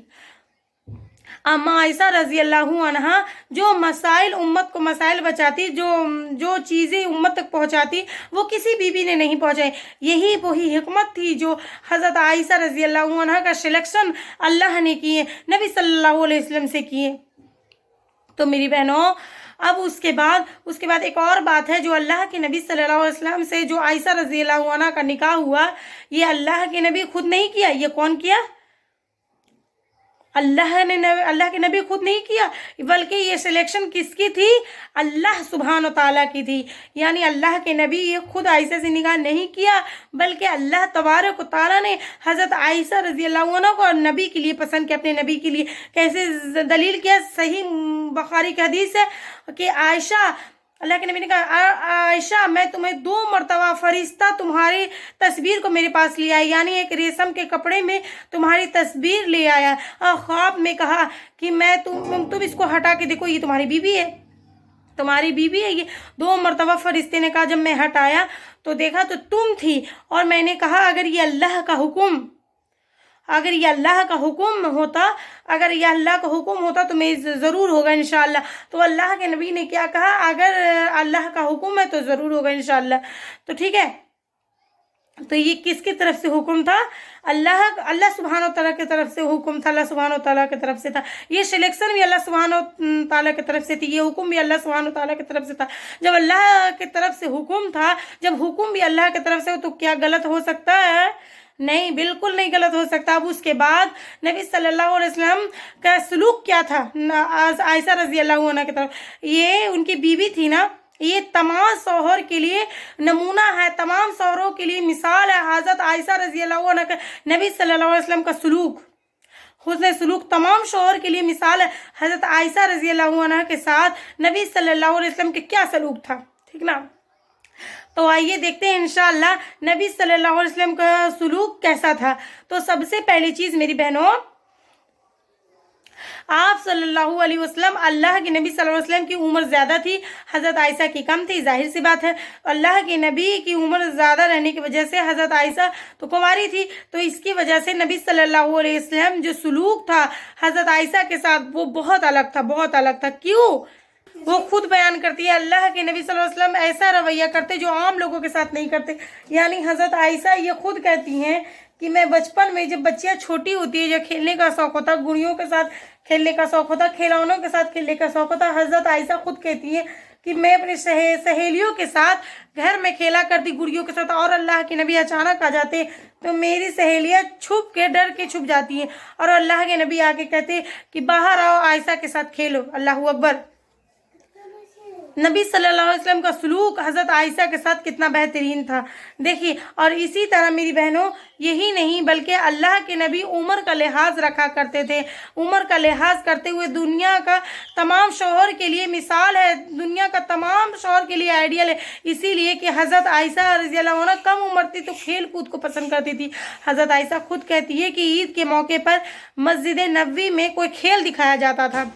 अम्मा आयशा रज़ियल्लाहु अन्हा जो मसाइल उम्मत को मसाइल बचाती, जो चीज़ें उम्मत तक पहुंचाती, वो किसी बीबी ने नहीं पहुंचाई। यही वही हिकमत थी जो हज़रत आयशा रज़ियल्लाहु अन्हा का सिलेक्शन अल्लाह ने किए, नबी सल्लल्लाहु अलैहि वसल्लम से किए। तो मेरी बहनों, अब उसके बाद एक और बात है, जो अल्लाह के नबी सल्लल्लाहु अलैहि वसल्लम से जो आयशा रज़ियल्लाहु अन्हा का निकाह हुआ, ये अल्लाह के नबी खुद नहीं किया। ये कौन किया? अल्लाह के नबी खुद नहीं किया, बल्कि ये सिलेक्शन किसकी थी? अल्लाह सुब्हान व तआला की थी। यानी अल्लाह के नबी ये खुद आयशा से निकाह नहीं किया, बल्कि अल्लाह तबारक व तआला ने हज़रत आयशा रज़ियल्लाहु अन्हा को नबी के लिए पसंद किया, अपने नबी के लिए। कैसे दलील किया? सही बुखारी की हदीस है कि आयशा, अल्लाह के नबी ने कहा, आयशा मैं तुम्हें 2 मरतबा फरिश्ता तुम्हारी तस्वीर को मेरे पास ले आया, यानी एक रेशम के कपड़े में तुम्हारी तस्वीर ले आया, और ख्वाब में कहा कि मैं तुम इसको हटा के देखो, ये तुम्हारी बीवी है, तुम्हारी बीवी है ये। 2 मरतबा फरिश्ते ने कहा, जब मैं हटाया तो देखा तो तुम थी, और मैंने कहा अगर ये अल्लाह का हुक्म होता तो मैं ज़रूर होगा इंशाअल्लाह। तो अल्लाह के नबी ने क्या कहा? अगर अल्लाह का हुक्म है तो ज़रूर होगा इंशाअल्लाह। तो ठीक है, तो ये किसकी तरफ से हुक्म था? अल्लाह सुब्हानहू तआला की तरफ से हुक्म था, अल्लाह सुब्हानहू तआला की तरफ से था। ये सिलेक्शन भी अल्लाह सुब्हानहू तआला की तरफ से थी, ये हुक्म भी अल्लाह सुब्हानहू तआला की तरफ से था। जब अल्लाह की तरफ से हुक्म था, जब हुक्म भी अल्लाह की तरफ से हो, तो क्या गलत हो सकता है? नहीं, बिल्कुल नहीं गलत हो सकता। अब उसके बाद नबी सल्लल्लाहु अलैहि वसल्लम का सलूक क्या था आयशा रज़ियल्लाहु अन्हा की तरफ? ये उनकी बीवी थी ना, ये तमाम शौहर के लिए नमूना है, तमाम शौहरों के लिए मिसाल है। हज़रत आयशा रज़ियल्लाहु अन्हा का नबी सल्लल्लाहु अलैहि वसल्लम का सलूक, हुस्न सलूक तमाम शौहर के लिए मिसाल है। हज़रत आयशा रज़ियल्लाहु अन्हा के साथ नबी सल्लल्लाहु अलैहि वसल्लम के क्या सलूक था, ठीक ना। तो आइए देखते हैं इंशाअल्लाह नबी सल्लल्लाहु अलैहि वसल्लम का सलूक कैसा था। तो सबसे पहली चीज़ मेरी बहनों, आप सल्लल्लाहु अलैहि वसल्लम, अल्लाह के नबी सल्लल्लाहु अलैहि वसल्लम की उम्र ज़्यादा थी, हज़रत आयशा की कम थी, जाहिर सी बात है। अल्लाह के नबी की उम्र ज़्यादा रहने की वजह से हज़रत आयशा तो कुंवारी थी, तो इसकी वजह से नबी सल्लल्लाहु अलैहि वसल्लम जो सलूक था हज़रत आयशा के साथ, वो बहुत अलग था, बहुत अलग था। क्यों? वो खुद बयान करती है, अल्लाह के नबी सल्लल्लाहु अलैहि वसल्लम ऐसा रवैया करते जो आम लोगों के साथ नहीं करते। यानी हज़रत आयशा ये खुद कहती हैं कि मैं बचपन में, जब बच्चियाँ छोटी होती है, जब खेलने का शौक़ होता, गुड़ियों के साथ खेलने का शौक़ होता, खिलौनों के साथ खेलने का शौक़ होता, हज़रत आयशा खुद कहती हैं कि मैं अपनी सहेलियों के साथ घर में खेला करती, गुड़ियों के साथ, और अल्लाह के नबी अचानक आ जाते तो मेरी सहेलियाँ छुप के, डर के छुप जाती हैं, और अल्लाह के नबी आके कहते कि बाहर आओ, आयशा के साथ खेलो। अल्लाहू अकबर। नबी सल्लल्लाहु अलैहि वसल्लम का सलूक हज़रत आयशा के साथ कितना बेहतरीन था। देखिए, और इसी तरह मेरी बहनों यही नहीं बल्कि अल्लाह के नबी उम्र का लिहाज रखा करते थे। उम्र का लिहाज करते हुए दुनिया का तमाम शौहर के लिए मिसाल है, दुनिया का तमाम शौहर के लिए आइडियल है। इसीलिए कि हज़रत आयशा रज़ियल्लाहु अन्हा कम उम्र थी तो खेल कूद को पसंद करती थी। हज़रत आयशा खुद कहती है कि ईद के मौके पर मस्जिद नबवी में कोई खेल दिखाया जाता था,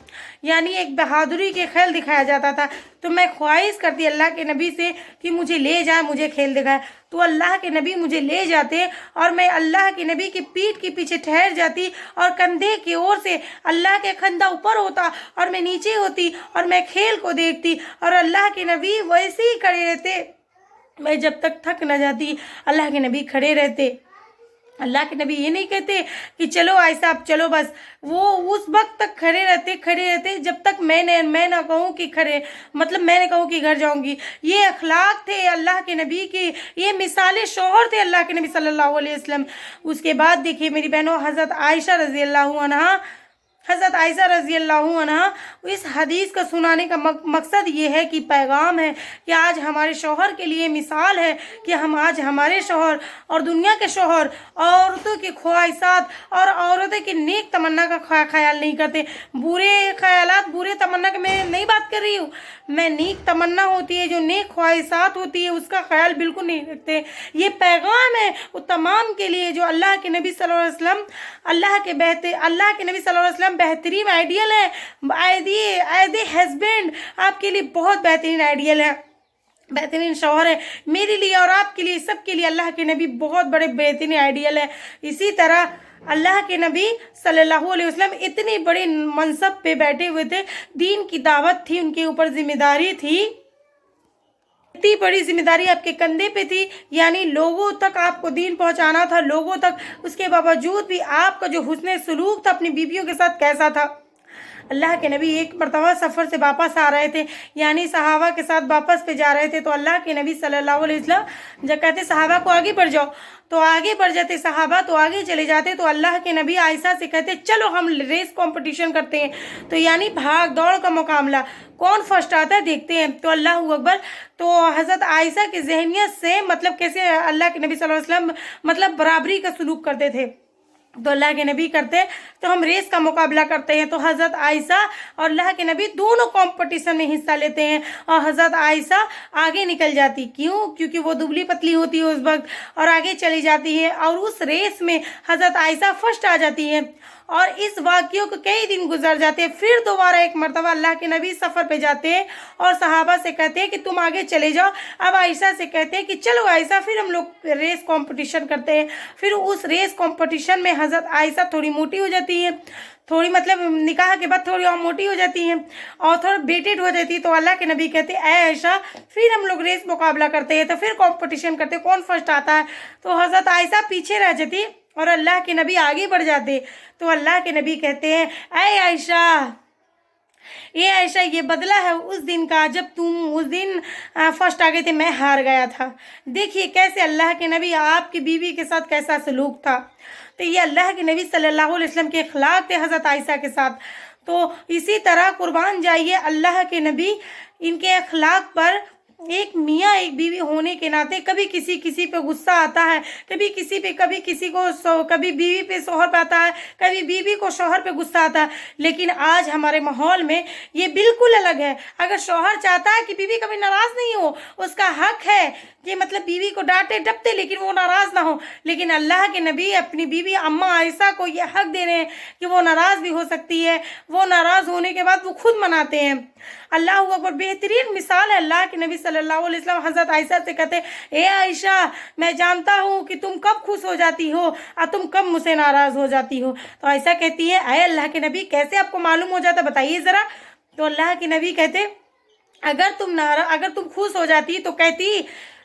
यानी एक बहादुरी के खेल दिखाया जाता था, तो मैं ख्वाहिश करती अल्लाह के नबी से कि मुझे ले जाए, मुझे खेल दिखाए। तो अल्लाह के नबी मुझे ले जाते और मैं अल्लाह के नबी की पीठ के पीछे ठहर जाती और कंधे की ओर से अल्लाह के कंधा ऊपर होता और मैं नीचे होती और मैं खेल को देखती और अल्लाह के नबी वैसे ही खड़े रहते। मैं जब तक थक न जाती अल्लाह के नबी खड़े रहते। अल्लाह के नबी ये नहीं कहते कि चलो आयशा आप चलो, बस वो उस वक्त तक खड़े रहते जब तक मैं ना कहूँ कि खड़े, मतलब मैंने कहूँ कि घर जाऊंगी। ये अखलाक थे अल्लाह के नबी के, ये मिसाले शौहर थे अल्लाह के नबी सल्लल्लाहु अलैहि वसल्लम। उसके बाद देखिए मेरी बहनों, हज़रत आयशा रज़ी अल्लाह अन्हा इस हदीस का सुनाने का मकसद ये है कि पैगाम है कि आज हमारे शौहर के लिए मिसाल है कि हम आज हमारे शौहर और दुनिया के शौहर औरतों की ख्वाहिशात और औरतों की नेक तमन्ना का ख्याल नहीं करते। बुरे ख्यालात, बुरे तमन्ना की मैं नहीं बात कर रही हूँ, मैं नेक तमन्ना होती है, जो नेक ख्वाहिशात होती है उसका ख्याल बिल्कुल नहीं रखते। ये पैगाम है वो तमाम के लिए जो अल्लाह के नबी सल्लल्लाहु अलैहि वसल्लम अल्लाह के नबी सल्लल्लाहु अलैहि वसल्लम बेहतरीन आइडियल है, एज ए हस्बैंड आपके लिए बहुत बेहतरीन आइडियल है, बेहतरीन शौहर है। मेरे लिए और आपके लिए, सबके लिए अल्लाह के नबी बहुत बड़े बेहतरीन आइडियल है। इसी तरह अल्लाह के नबी सल्लल्लाहु अलैहि वसल्लम इतनी बड़ी मनसब पे बैठे हुए थे, दीन की दावत थी, उनके ऊपर जिम्मेदारी थी, इतनी बड़ी जिम्मेदारी आपके कंधे पे थी, यानी लोगों तक आपको दीन पहुंचाना था, लोगों तक। उसके बावजूद भी आपका जो हुस्न सलूक था अपनी बीवियों के साथ कैसा था। अल्लाह के नबी एक मरतबा सफ़र से वापस आ रहे थे, यानी सहाबा के साथ वापस पे जा रहे थे, तो अल्लाह के नबी सल्लल्लाहु अलैहि वसल्लम जब कहते सहाबा को आगे बढ़ जाओ तो आगे बढ़ जाते, सहाबा तो आगे चले जाते। तो अल्लाह के नबी आयशा से कहते चलो हम रेस कंपटीशन करते हैं, तो यानी भाग दौड़ का मुकाबला, कौन फर्स्ट आता है देखते हैं। तो अल्लाह अकबर, तो हज़रत आयशा की ज़हनियत से मतलब कैसे अल्लाह के नबी सल्लल्लाहु अलैहि वसल्लम मतलब बराबरी का सलूक करते थे, तो अल्लाह के नबी करते तो हम रेस का मुकाबला करते हैं। तो हज़रत आयशा और अल्लाह के नबी दोनों कंपटीशन में हिस्सा लेते हैं और हज़रत आयशा आगे निकल जाती, क्यों? क्योंकि वो दुबली पतली होती है उस वक्त और आगे चली जाती है और उस रेस में हज़रत आयशा फर्स्ट आ जाती है। और इस वाक़ियों को कई दिन गुजर जाते हैं, फिर दोबारा एक मरतबा अल्लाह के नबी सफ़र पे जाते हैं और सहाबा से कहते हैं कि तुम आगे चले जाओ। अब आयशा से कहते हैं कि चलो आयशा फिर हम लोग रेस कंपटीशन करते हैं। फिर उस रेस कंपटीशन में हज़रत आयशा थोड़ी मोटी हो जाती है, थोड़ी मतलब निकाह के बाद थोड़ी और मोटी हो जाती हैं और थोड़ा वेटेड हो जाती है। तो अल्लाह के नबी कहते हैं ऐ आयशा फिर हम लोग रेस मुकाबला करते हैं, तो फिर कंपटीशन करते हैं कौन फर्स्ट आता है। तो हज़रत आयशा पीछे रह जाती और अल्लाह के नबी आगे बढ़ जाते। तो अल्लाह के नबी कहते हैं ऐ आयशा, ये आयशा ये बदला है उस दिन का जब तुम उस दिन फर्स्ट आ गए थे, मैं हार गया था। देखिए कैसे अल्लाह के नबी आपकी बीवी के साथ कैसा सलूक था। तो ये अल्लाह के नबी सल्लल्लाहु अलैहि वसल्लम के अखलाक थे हज़रत आयशा के साथ। तो इसी तरह कुर्बान जाइए अल्लाह के नबी, इनके अखलाक पर एक मियाँ एक बीवी होने के नाते कभी किसी पे गुस्सा आता है, कभी किसी पे, कभी किसी को कभी बीवी पे शौहर पे आता है, कभी बीवी को शौहर पे गुस्सा आता है। लेकिन आज हमारे माहौल में ये बिल्कुल अलग है। अगर शौहर चाहता है कि बीवी कभी नाराज़ नहीं हो, उसका हक है कि मतलब बीवी को डांटे डपटे लेकिन वो नाराज़ ना हो। लेकिन अल्लाह के नबी अपनी बीवी अम्मा आयशा को ये हक दे रहे हैं कि वो नाराज़ भी हो सकती है, वो नाराज़ होने के बाद वो खुद मनाते हैं। अल्लाह अकबर, बेहतरीन मिसाल है अल्लाह के नबी सल्लल्लाहु अलैहि वसल्लम हज़रत आयशा से कहते ए आयशा मैं जानता हूँ कि तुम कब खुश हो जाती हो और तुम कब मुझसे नाराज़ हो जाती हो। तो आयशा कहती है अय अल्लाह के नबी कैसे आपको मालूम हो जाता बताइए ज़रा। तो अल्लाह के नबी कहते अगर तुम खुश हो जाती तो कहती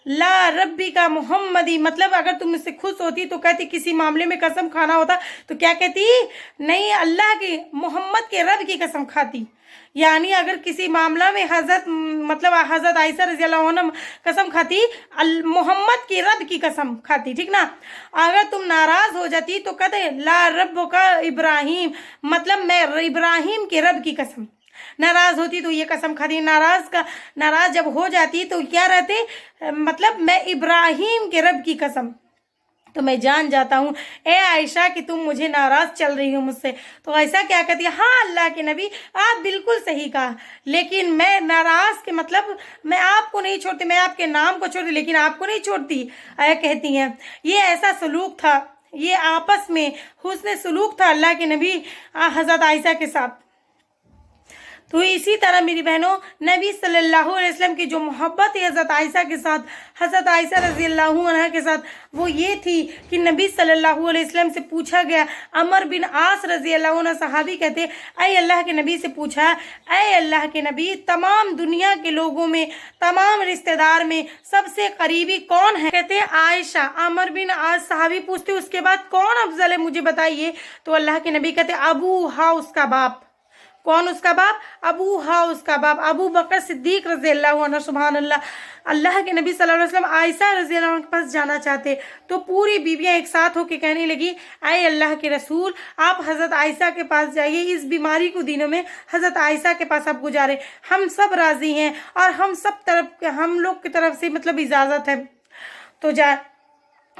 ला रब्बी का मोहम्मदी, मतलब अगर तुम मुझसे खुश होती तो कहती किसी मामले में कसम खाना होता तो क्या कहती, नहीं अल्लाह की मोहम्मद के रब की कसम खाती। यानी अगर किसी मामला में हज़रत आयशा रज़ियल्लाहु अन्हा कसम खाती, मोहम्मद के रब की कसम खाती, ठीक ना। अगर तुम नाराज़ हो जाती तो कहते ला रब्बु का इब्राहिम, मतलब मैं इब्राहिम के रब की कसम। नाराज होती तो ये कसम खाती, नाराज जब हो जाती तो क्या रहते, मतलब मैं इब्राहिम के रब की कसम, तो मैं जान जाता हूँ ए आयशा कि तुम मुझे नाराज चल रही हो मुझसे। तो ऐसा क्या कहती है, हाँ अल्लाह के नबी आप बिल्कुल सही कहा, लेकिन मैं नाराज के मतलब मैं आपको नहीं छोड़ती, मैं आपके नाम को छोड़ती लेकिन आपको नहीं छोड़ती। आया कहती हैं ये ऐसा सलूक था, ये आपस में हुस्न सलूक था अल्लाह के नबी हज़रत आयशा के साथ। तो इसी तरह मेरी बहनों नबी सल्लल्लाहु अलैहि वसल्लम की जो मोहब्बत है हज़रत आयशा के साथ, हज़रत आयशा रज़ी अल्लाहु अन्हा के साथ, वो ये थी कि नबी सल्लल्लाहु अलैहि वसल्लम से पूछा गया, अमर बिन आस रज़ी अल्लाहु अन्हु सहाबी कहते, ऐ अल्लाह के नबी से पूछा, ऐ अल्लाह के नबी तमाम दुनिया के लोगों में, तमाम रिश्तेदार में सबसे करीबी कौन है? कहते आयशा। अमर बिन आस सहाबी पूछते उसके बाद कौन अफजल है मुझे बताइए? तो अल्लाह के नबी कहते अबू हा उसका बाप। कौन उसका बाप? अबू हा उसका बाप, अबू बकर सिद्दीक रज़ी अल्लाहु अन्हु। सुभान अल्लाह। अल्लाह के नबी सल्लल्लाहु अलैहि वसल्लम आयशा रज़ी अल्लाह अन्हा के पास जाना चाहते तो पूरी बीवियां एक साथ होकर कहने लगी, आए अल्लाह के रसूल आप हज़रत आयशा के पास जाइए, इस बीमारी को दिनों में हज़रत आयशा के पास आप गुजारे, हम सब राजी हैं और हम लोग की तरफ से मतलब इजाज़त है तो जा।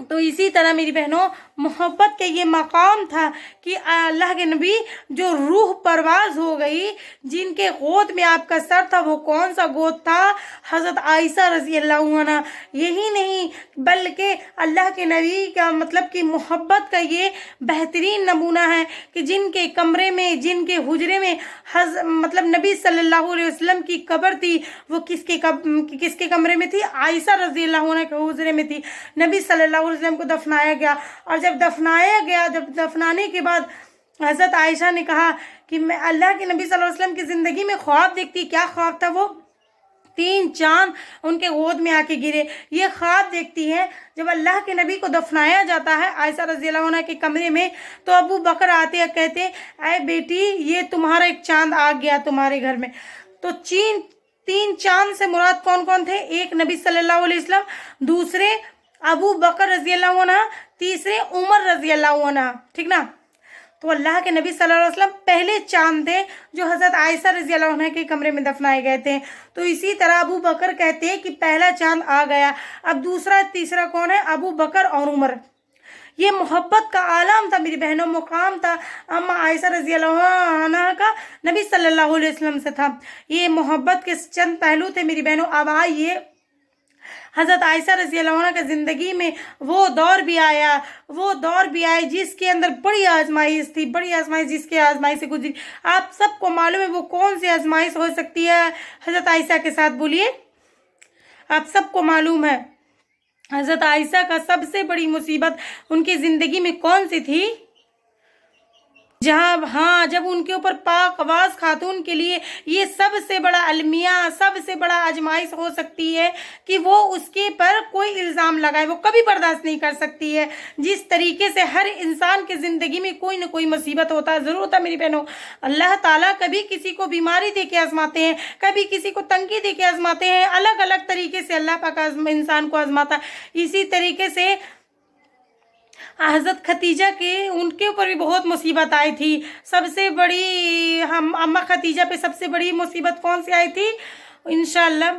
तो इसी तरह मेरी बहनों मोहब्बत के ये मकाम था कि अल्लाह के नबी जो रूह परवाज हो गई, जिनके गोद में आपका सर था, वो कौन सा गोद था? हज़रत आयशा रज़ी अल्लाहु अन्हा। यही नहीं बल्कि अल्लाह के नबी का मतलब कि मोहब्बत का ये बेहतरीन नमूना है कि जिनके कमरे में, जिनके हुजरे में मतलब नबी सल्लल्लाहु अलैहि वसल्लम की कब्र थी, वो किसके कमरे में थी? आयशा रज़ी अल्लाहु अन्हा के हुजरे में थी। नबी सल्लल्लाहु अलैहि वसल्लम को दफनाया गया और जब दफनाने के बाद हज़रत आयशा ने कहा कि मैं अल्लाह के नबी सल्लल्लाहु अलैहि वसल्लम की ज़िंदगी में ख्वाब देखती। क्या ख्वाब था वो? 3 चांद उनके गोद में आके गिरे। ये ख्वाब देखती है जब अल्लाह के नबी को दफनाया जाता है आयशा रज़ी अल्लाह अन्हा के कमरे में, तो अबू बकर आते हैं कहते ऐ बेटी ये तुम्हारा एक चांद आ गया तुम्हारे घर में। तो 3 चांद से मुराद कौन कौन थे? एक नबी सल्लल्लाहु अलैहि वसल्लम, दूसरे अबू बकर रज़ी अल्लाहु अन्हा, तीसरे उमर रज़ी अल्लाहु अन्हा। ठीक ना? तो अल्लाह के नबी सल्लल्लाहु अलैहि वसल्लम पहले चांद थे जो हज़रत आयशा रज़ी अल्लाहु अन्हा के कमरे में दफनाए गए थे। तो इसी तरह अबू बकर कहते हैं कि पहला चांद आ गया, अब दूसरा तीसरा कौन है? अबू बकर और उमर। ये मोहब्बत का आलम था मेरी बहनों, मुकाम था अम्मा आयशा रज़ी अल्लाहु अन्हा का नबी सल्लल्लाहु अलैहि वसल्लम से था। ये मोहब्बत के चंद पहलू थे मेरी बहनों। अब आइए हज़रत आयशा रज़ी अल्लाह अन्हा की ज़िंदगी में वो दौर भी आया जिसके अंदर बड़ी आजमाइश थी, बड़ी आजमाइश जिसके आजमाइश से गुजरी। आप सबको मालूम है वो कौन सी आजमाइश हो सकती है हज़रत आयशा के साथ? बोलिए, आप सबको मालूम है हज़रत आयशा का सबसे बड़ी मुसीबत उनकी ज़िंदगी में कौन सी थी? जब उनके ऊपर पाकवाज खातून के लिए ये सबसे बड़ा अलमिया, सबसे बड़ा आजमाइश हो सकती है कि वो उसके पर कोई इल्ज़ाम लगाए, वो कभी बर्दाश्त नहीं कर सकती है। जिस तरीके से हर इंसान की ज़िंदगी में कोई ना कोई मुसीबत होता है, ज़रूर होता है मेरी बहनों। अल्लाह ताला कभी किसी को बीमारी दे के आजमाते हैं, कभी किसी को तंगी दे के आजमाते हैं, अलग अलग तरीके से अल्लाह पाक इंसान को आजमाता है। इसी तरीके से हज़रत खतीजा के उनके ऊपर भी बहुत मुसीबत आई थी। सबसे बड़ी हम अम्मा खतीजा पे सबसे बड़ी मुसीबत कौन सी आई थी? इंशाअल्लाह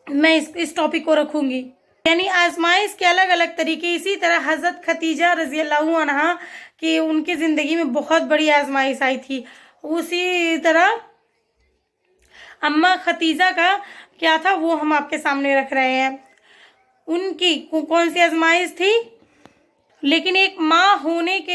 मैं इस टॉपिक को रखूँगी, यानी आजमाइश के अलग अलग तरीके। इसी तरह हज़रत खतीजा रज़ी अल्लाहु अन्हा की उनकी ज़िंदगी में बहुत बड़ी आजमाइश आई थी। उसी तरह अम्मा खतीजा का क्या था वो हम आपके सामने रख रहे हैं। उनकी कौन सी आजमाइश थी? लेकिन एक माँ होने के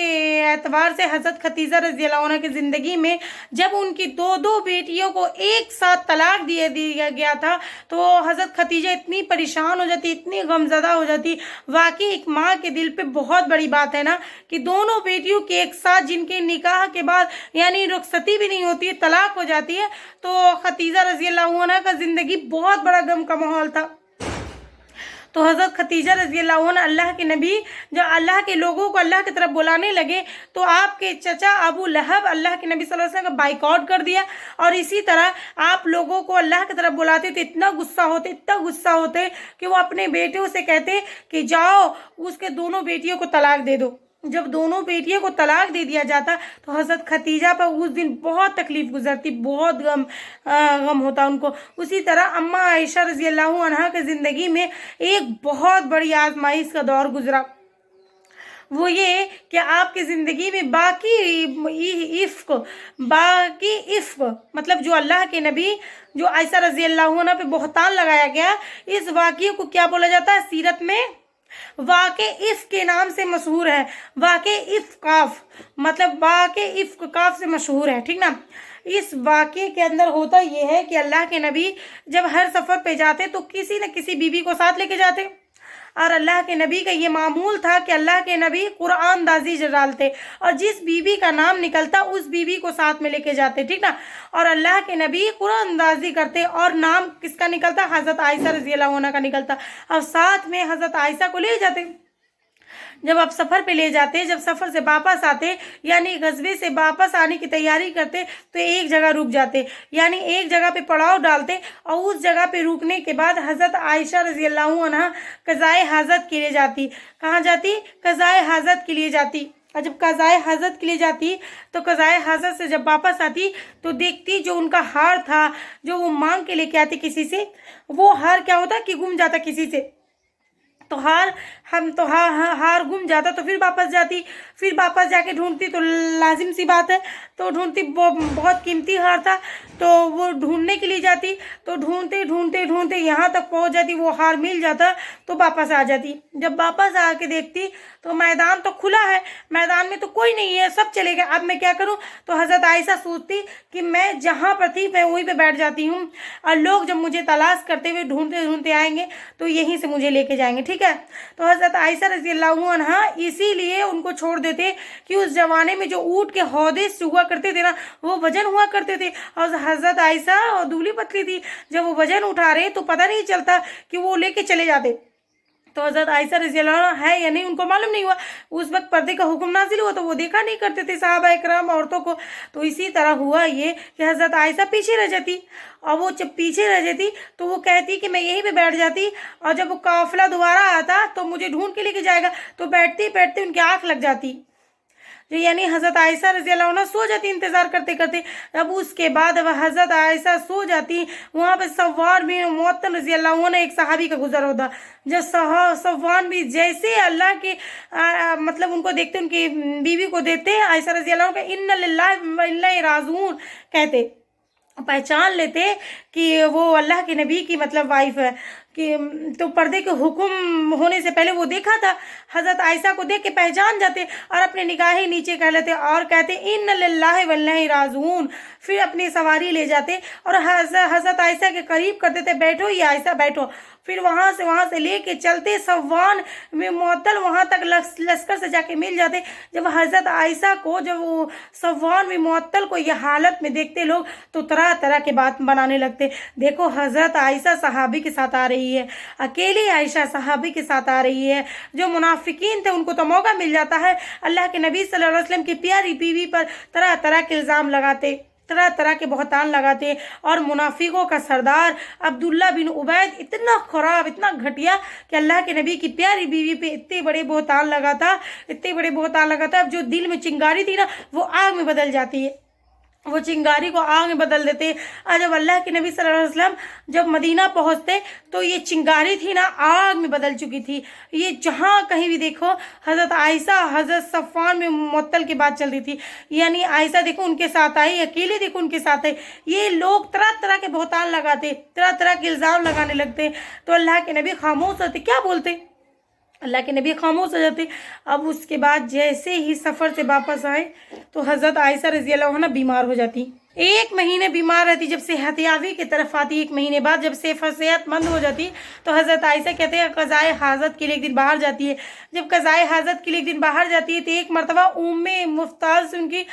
एतबार से हज़रत खतीजा रज़ी अल्लाह अन्हा की ज़िंदगी में जब उनकी 2 बेटियों को एक साथ तलाक दिया गया था तो हज़रत खतीजा इतनी परेशान हो जाती, इतनी गमज़दा हो जाती। वाकई एक माँ के दिल पे बहुत बड़ी बात है ना कि दोनों बेटियों के एक साथ जिनके निकाह के बाद यानी रुखसती भी नहीं होती है, तलाक हो जाती है। तो खतीजा रज़ी अल्लाह अन्हा का ज़िंदगी बहुत बड़ा गम का माहौल था। तो हज़रत खतीजा रज़ी अल्लाह अन्हा अल्लाह के नबी जब अल्लाह के लोगों को अल्लाह की तरफ बुलाने लगे तो आपके चचा अबू लहब अल्लाह के नबी सल्लल्लाहु अलैहि वसल्लम का बाइकआउट कर दिया। और इसी तरह आप लोगों को अल्लाह की तरफ बुलाते तो इतना गुस्सा होते कि वो अपने बेटियों से कहते कि जाओ उसके दोनों बेटियों को तलाक दे दो। जब दोनों बेटियों को तलाक दे दिया जाता तो हज़रत खतीजा पर उस दिन बहुत तकलीफ गुजरती, बहुत गम होता उनको। उसी तरह अम्मा आयशा रज़ी अल्लाह अन्हा की ज़िंदगी में एक बहुत बड़ी आजमाइश का दौर गुजरा। वो ये कि आपकी ज़िंदगी में बाकी इफ्क मतलब जो अल्लाह के नबी जो आयशा रज़ी अल्लाह अन्हा पे बहतान लगाया गया, इस वाक़ये को क्या बोला जाता है सीरत में? वाक़े इफ्क के नाम से मशहूर है। वाक़े इफ्क काफ मतलब वाक़े इफ्क काफ से मशहूर है, ठीक ना। इस वाक़े के अंदर होता यह है कि अल्लाह के नबी जब हर सफ़र पे जाते तो किसी न किसी बीबी को साथ लेके जाते, और अल्लाह के नबी का ये मामूल था कि अल्लाह के नबी कुरान दाजी डालते और जिस बीबी का नाम निकलता उस बीबी को साथ में लेके जाते, ठीक ना। और अल्लाह के नबी कुरान दाजी करते और नाम किसका निकलता? हज़रत आयशा रज़ी अल्लाह अन्हा का निकलता, और साथ में हज़रत आयशा को ले जाते। जब आप सफ़र पे ले जाते, जब सफ़र से वापस आते यानी गज़वे से वापस आने की तैयारी करते तो एक जगह रुक जाते, यानी एक जगह पे पड़ाव डालते, और उस जगह पे रुकने के बाद हज़रत आयशा रज़ी अल्लाह अन्हा क़ज़ाए हाजत के लिए जाती। कहाँ जाती? क़ज़ाए हाजत के लिए जाती। और जब क़ज़ाए हाजत के लिए जाती तो क़ज़ाए हाजत से जब वापस आती तो देखती जो उनका हार था जो वो मांग के लेके आती किसी से, वो हार क्या होता कि गुम जाता किसी से। तो हार गुम जाता तो फिर वापस जाती, फिर वापस जाके ढूंढती, तो लाजिम सी बात है तो ढूंढती, बहुत कीमती हार था तो वो ढूंढने के लिए जाती, तो ढूंढते ढूंढते ढूंढते यहाँ तक पहुँच जाती, वो हार मिल जाता तो वापस आ जाती। जब वापस आके देखती तो मैदान तो खुला है, मैदान में तो कोई नहीं है, सब चले गए, अब मैं क्या करूँ? तो हज़रत आयशा सोचती कि मैं जहाँ पर थी मैं वहीं पे बैठ जाती हूँ, और लोग जब मुझे तलाश करते हुए ढूंढते ढूंढते आएंगे तो यहीं से मुझे लेके जाएंगे, ठीक है। तो हज़रत आयशा रज़ी अल्लाह अन्हा इसीलिए उनको छोड़ देते कि उस ज़माने में जो ऊँट के हौदे हुआ करते थे ना, वो वजन हुआ करते थे, और हज़रत आयशा और दूबली पतली थी, जब वो वजन उठा रहे तो पता नहीं चलता कि वो लेके चले जाते। तो हज़रत आयशा रज़ी अल्लाह अन्हा है या नहीं उनको मालूम नहीं हुआ, उस वक्त पर्दे का हुक्म नाजिल हुआ तो वो देखा नहीं करते थे सहाबा इकराम औरतों को। तो इसी तरह हुआ ये कि हज़रत आयशा पीछे रह जाती, और वो जब पीछे रह जाती तो वो कहती कि मैं यहीं पे बैठ जाती, और जब वो काफिला दोबारा आता तो मुझे ढूंढ के लेके जाएगा, तो बैठते बैठते उनकी आँख लग जाती, जो यानी हज़रत आयशा रज़ी अल्लाह अन्हा सो जाती इंतज़ार करते करते। अब उसके बाद अब हज़रत आयशा सो जाती, वहाँ पे सफ़वान बिन मुअत्तल रज़ी अल्लाह अन्हु एक सहाबी का गुजर होता। जब सफ़वान भी जैसे अल्लाह के मतलब उनको देखते, उनकी बीवी को देखते, आयशा रज़ी अल्लाह अन्हा इन्ना लिल्लाहि व इन्ना इलैहि राजिऊन कहते, पहचान लेते कि वो अल्लाह के नबी की मतलब वाइफ है कि तो पर्दे के हुक्म होने से पहले वो देखा था, हज़रत आयशा को देख के पहचान जाते और अपने निगाहें नीचे कर लेते और कहते इन्ना लिल्लाहि व इन्ना इलैहि राजिऊन, फिर अपनी सवारी ले जाते और हज़रत आयशा के करीब कर देते, बैठो ये आयशा बैठो। फिर वहाँ से लेके चलते सफ़वान में मुअत्तल वहाँ तक लश्कर से जाके मिल जाते। जब हज़रत आयशा को जब वो सफ़वान में मुअत्तल को ये हालत में देखते लोग तो तरह तरह के बात बनाने लगते। देखो हज़रत आयशा सहाबी के साथ आ रही है, अकेली आयशा सहाबी के साथ आ रही है, जो मुनाफिकीन थे उनको तो मौका मिल जाता है अल्लाह के नबी सल्लल्लाहु अलैहि वसल्लम की प्यारी बीवी पर तरह तरह के इल्ज़ाम लगाते, तरह तरह के बहतान लगाते। और मुनाफिकों का सरदार अब्दुल्ला बिन उबैद इतना खराब, इतना घटिया कि अल्लाह के नबी की प्यारी बीवी पे इतने बड़े बहतान लगाता, इतने बड़े बहतान लगाता, अब जो दिल में चिंगारी थी ना वो आग में बदल जाती है, वो चिंगारी को आग में बदल देते। और जब अल्लाह के नबी सल्लल्लाहु अलैहि वसल्लम जब मदीना पहुंचते तो ये चिंगारी थी ना आग में बदल चुकी थी। ये जहाँ कहीं भी देखो हज़रत आयशा हज़रत सफ़वान में मुअत्तल की बात चल रही थी, यानी आयशा देखो उनके साथ आई, अकेले देखो उनके साथ आई। ये लोग तरह तरह के बहतान लगाते, तरह तरह के इल्ज़ाम लगाने लगते, तो अल्लाह के नबी खामोश होते, क्या बोलते, अल्लाह के नबी खामोश हो जाते। अब उसके बाद जैसे ही सफ़र से वापस आए तो हज़रत आयशा रज़ी अल्लाह अन्हा बीमार हो जाती, 1 महीने बीमार रहती। जब सेहतियाबी की तरफ आती 1 महीने बाद, जब सेहतमंद हो जाती तो हज़रत आयशा कहते हैं क़ज़ाए हाजत के लिए एक दिन बाहर जाती है। जब क़ज़ाए हाजत के लिए एक दिन बाहर जाती है तो एक मरतबा उम्मे मुफ्ताज से उनकी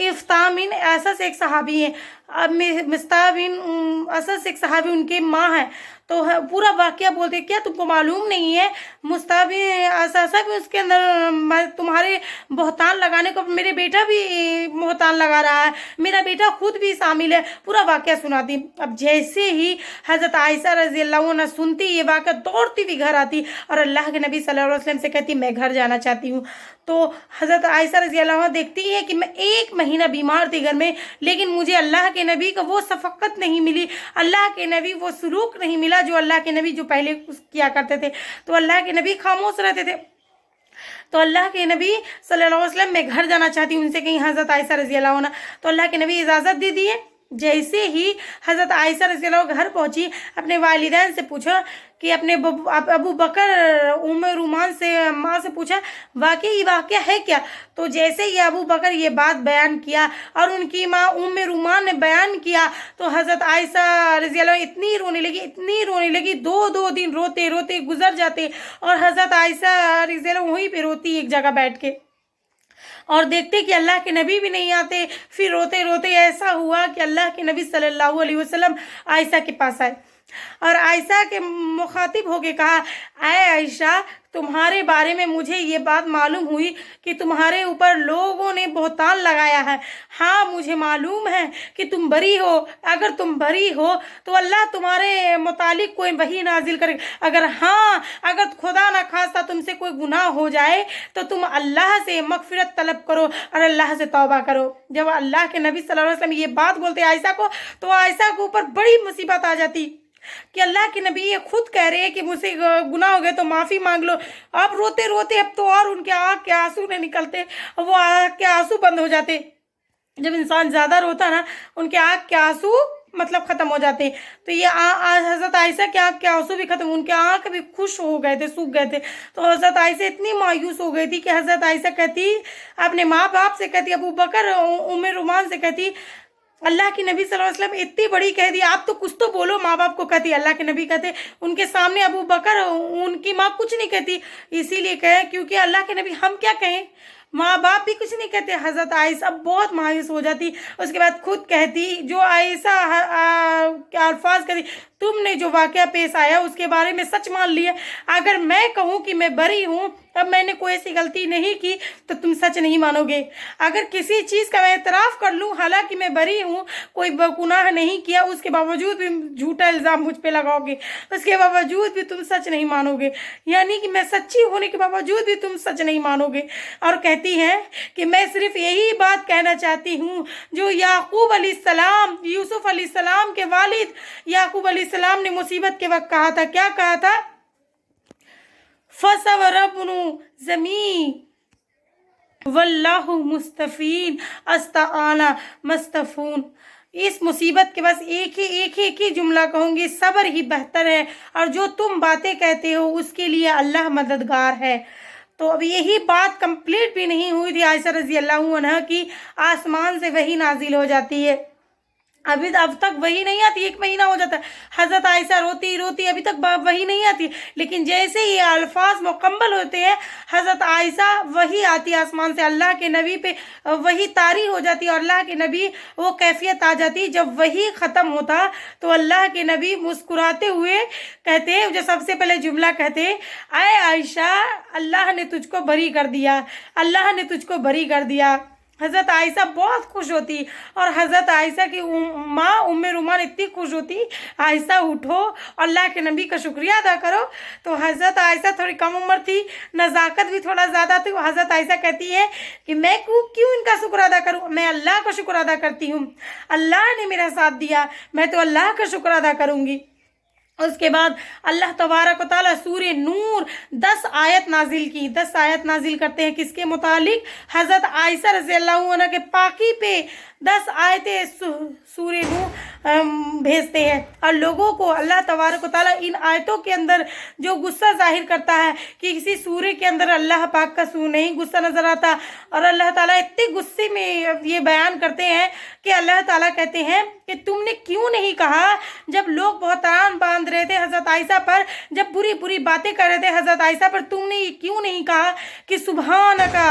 इफ्ताह बिन असस एक सहाबी हैं, अब मिस्ताह बिन असस एक सहाबी उनके माँ हैं, तो पूरा वाक़या बोलते क्या तुमको मालूम नहीं है मुस्ताह बिन असस भी उसके अंदर तुम्हारे बहतान लगाने को मेरे बेटा भी बहतान लगा रहा है, मेरा बेटा खुद भी शामिल है, पूरा वाक़या सुनाती। अब जैसे ही हज़रत आयशा रज़ी अल्लाह अन्हा सुनती ये वाक़या दौड़ती भी घर आती और अल्लाह के नबी सल्लल्लाहु अलैहि वसल्लम से कहती मैं घर जाना चाहती हूँ। तो हज़रत आयशा रज़ी अल्लाह अन्हा देखती है कि मैं 1 महीना बीमार थी घर में, लेकिन मुझे अल्लाह के नबी का वो शफ़क़त नहीं मिली, अल्लाह के नबी वो सलूक नहीं मिला जो अल्लाह के नबी जो पहले किया करते थे। तो अल्लाह के नबी खामोश रहते थे। तो अल्लाह के नबी सल्लल्लाहु अलैहि वसल्लम मैं घर जाना चाहती हूँ उनसे कहीं, हज़रत आयशा रज़ी अल्लाह अन्हा। तो अल्लाह के नबी इजाज़त दे दिए। जैसे ही हज़रत आयशा रज़ी अल्लाह घर पहुँची, अपने वालिदैन से पूछा कि अपने अबू बकर उम्मे रुमान से माँ से पूछा वाकई वाक़या है क्या। तो जैसे ही अबू बकर ये बात बयान किया और उनकी माँ उम्मे रुमान ने बयान किया, तो हज़रत आयशा रज़ी अल्लाह इतनी रोने लगी, 2 दिन रोते रोते गुजर जाते और हज़रत आयशा रज़ी अल्लाह वहीं पे रोती एक जगह बैठ के, और देखते कि अल्लाह के नबी भी नहीं आते। फिर रोते रोते ऐसा हुआ कि अल्लाह के नबी सल्लल्लाहु अलैहि वसल्लम आयशा के पास आए और आयशा के मुखातिब होके कहा, आए आयशा, तुम्हारे बारे में मुझे ये बात मालूम हुई कि तुम्हारे ऊपर लोगों ने बहतान लगाया है। हाँ, मुझे मालूम है कि तुम बरी हो। अगर तुम बरी हो तो अल्लाह तुम्हारे मुतालिक कोई वही नाजिल करे। अगर खुदा ना खास्ता तुमसे कोई गुनाह हो जाए तो तुम अल्लाह से मगफिरत तलब करो और अल्लाह से तौबा करो। जब अल्लाह के नबी सल्लल्लाहु अलैहि वसल्लम ये बात बोलते आयशा को, तो आयशा के ऊपर बड़ी मुसीबत आ जाती कि अल्लाह के नबी ये खुद कह रहे हैं कि मुझसे गुनाह हो गए तो माफ़ी मांग लो। अब रोते रोते अब तो और उनके आँख के आंसू नहीं निकलते, वो आँख के आंसू बंद हो जाते। जब इंसान ज़्यादा रोता ना, उनके आँख के आंसू मतलब ख़त्म हो जाते। तो ये हज़रत आयशा के आँख के आंसू भी ख़त्म, उनके आँख भी खुश हो गए थे, सूख गए थे। तो हज़रत आयशा इतनी मायूस हो गई थी कि हज़रत आयशा कहती अपने माँ बाप से कहती, अबू बकर उम्मे रुमान से कहती, अल्लाह की नबी सल्लल्लाहु अलैहि वसल्लम इतनी बड़ी कह दी, आप तो कुछ तो बोलो। माँ बाप को कहती, अल्लाह के नबी कहते उनके सामने अबू बकर उनकी माँ कुछ नहीं कहती, इसीलिए कहे क्योंकि अल्लाह के नबी हम क्या कहें, माँ बाप भी कुछ नहीं कहते। हज़रत आयशा बहुत मायूस हो जाती। उसके बाद खुद कहती, जो आयशा के अल्फाज कहती, तुमने जो वाक़या पेश आया उसके बारे में सच मान लिया। अगर मैं कहूँ कि मैं बरी हूँ, अब मैंने कोई ऐसी गलती नहीं की, तो तुम सच नहीं मानोगे। अगर किसी चीज़ का मैं एतराफ़ कर लूँ, हालांकि मैं बरी हूँ, कोई गुनाह नहीं किया, उसके बावजूद भी झूठा इल्ज़ाम मुझ पे लगाओगे, उसके बावजूद भी तुम सच नहीं मानोगे। यानी कि मैं सच्ची होने के बावजूद भी तुम सच नहीं मानोगे। और कहती हैं कि मैं सिर्फ यही बात कहना चाहती हूँ जो याकूब अलैहिस्सलाम, यूसुफ अलैहिस्सलाम के वालिद याकूब अलैहिस्सलाम ने मुसीबत के वक्त कहा था। क्या कहा था? फसवरब्नु ज़मी वल्लाहु मुस्तफ़ीन अस्ताना मस्तफ़ून। इस मुसीबत के बस एक ही जुमला कहूँगी, सब्र ही बेहतर है, और जो तुम बातें कहते हो उसके लिए अल्लाह मददगार है। तो अब यही बात कंप्लीट भी नहीं हुई थी आयशा रज़ी अल्लाह अन्हा की, आसमान से वही नाजिल हो जाती है। अब तक वही नहीं आती, 1 महीना हो जाता है। हज़रत आयशा रोती रोती अभी तक वही नहीं आती, लेकिन जैसे ये अल्फाज मुकम्मल होते हैं, हज़रत आयशा वही आती आसमान से, अल्लाह के नबी पे वही तारी हो जाती और अल्लाह के नबी वो कैफियत आ जाती। जब वही ख़त्म होता तो अल्लाह के नबी मुस्कुराते हुए कहते, जो सबसे पहले जुमला कहते, आए आयशा, अल्लाह ने तुझको बरी कर दिया, अल्लाह ने तुझको बरी कर दिया। हज़रत आयशा बहुत खुश होती और हज़रत आयशा की माँ उम्मे रुमान इतनी खुश होती, आयशा उठो, अल्लाह के नबी का शुक्रिया अदा करो। तो हज़रत आयशा थोड़ी कम उम्र थी, नज़ाकत भी थोड़ा ज़्यादा थी। हज़रत आयशा कहती है कि मैं क्यों इनका शुक्र अदा करूँ, मैं अल्लाह का शुक्र अदा करती हूँ, अल्लाह ने मेरा साथ दिया, मैं तो अल्लाह का शुक्र अदा करूँगी। उसके बाद अल्लाह तबारक व तआला सूरे नूर 10 आयत नाजिल की। 10 आयत नाजिल करते हैं किसके मुतालिक? हज़रत आयशा रज़ी अल्लाह अन्हा के पाकी पे 10 आयतें सूरे नूर भेजते हैं, और लोगों को अल्लाह तबारक व तआला इन आयतों के अंदर जो गुस्सा जाहिर करता है कि किसी सूरे के अंदर अल्लाह पाक का नहीं गुस्सा नज़र आता, और अल्लाह ताला इतने गुस्से में ये बयान करते हैं कि अल्लाह ताला कहते हैं कि तुमने क्यों नहीं कहा, जब लोग बहतान बांध रहे थे हज़रत आयशा पर, जब बुरी बुरी बातें कर रहे थे हज़रत आयशा पर, तुमने क्यों नहीं कहा कि सुभानका,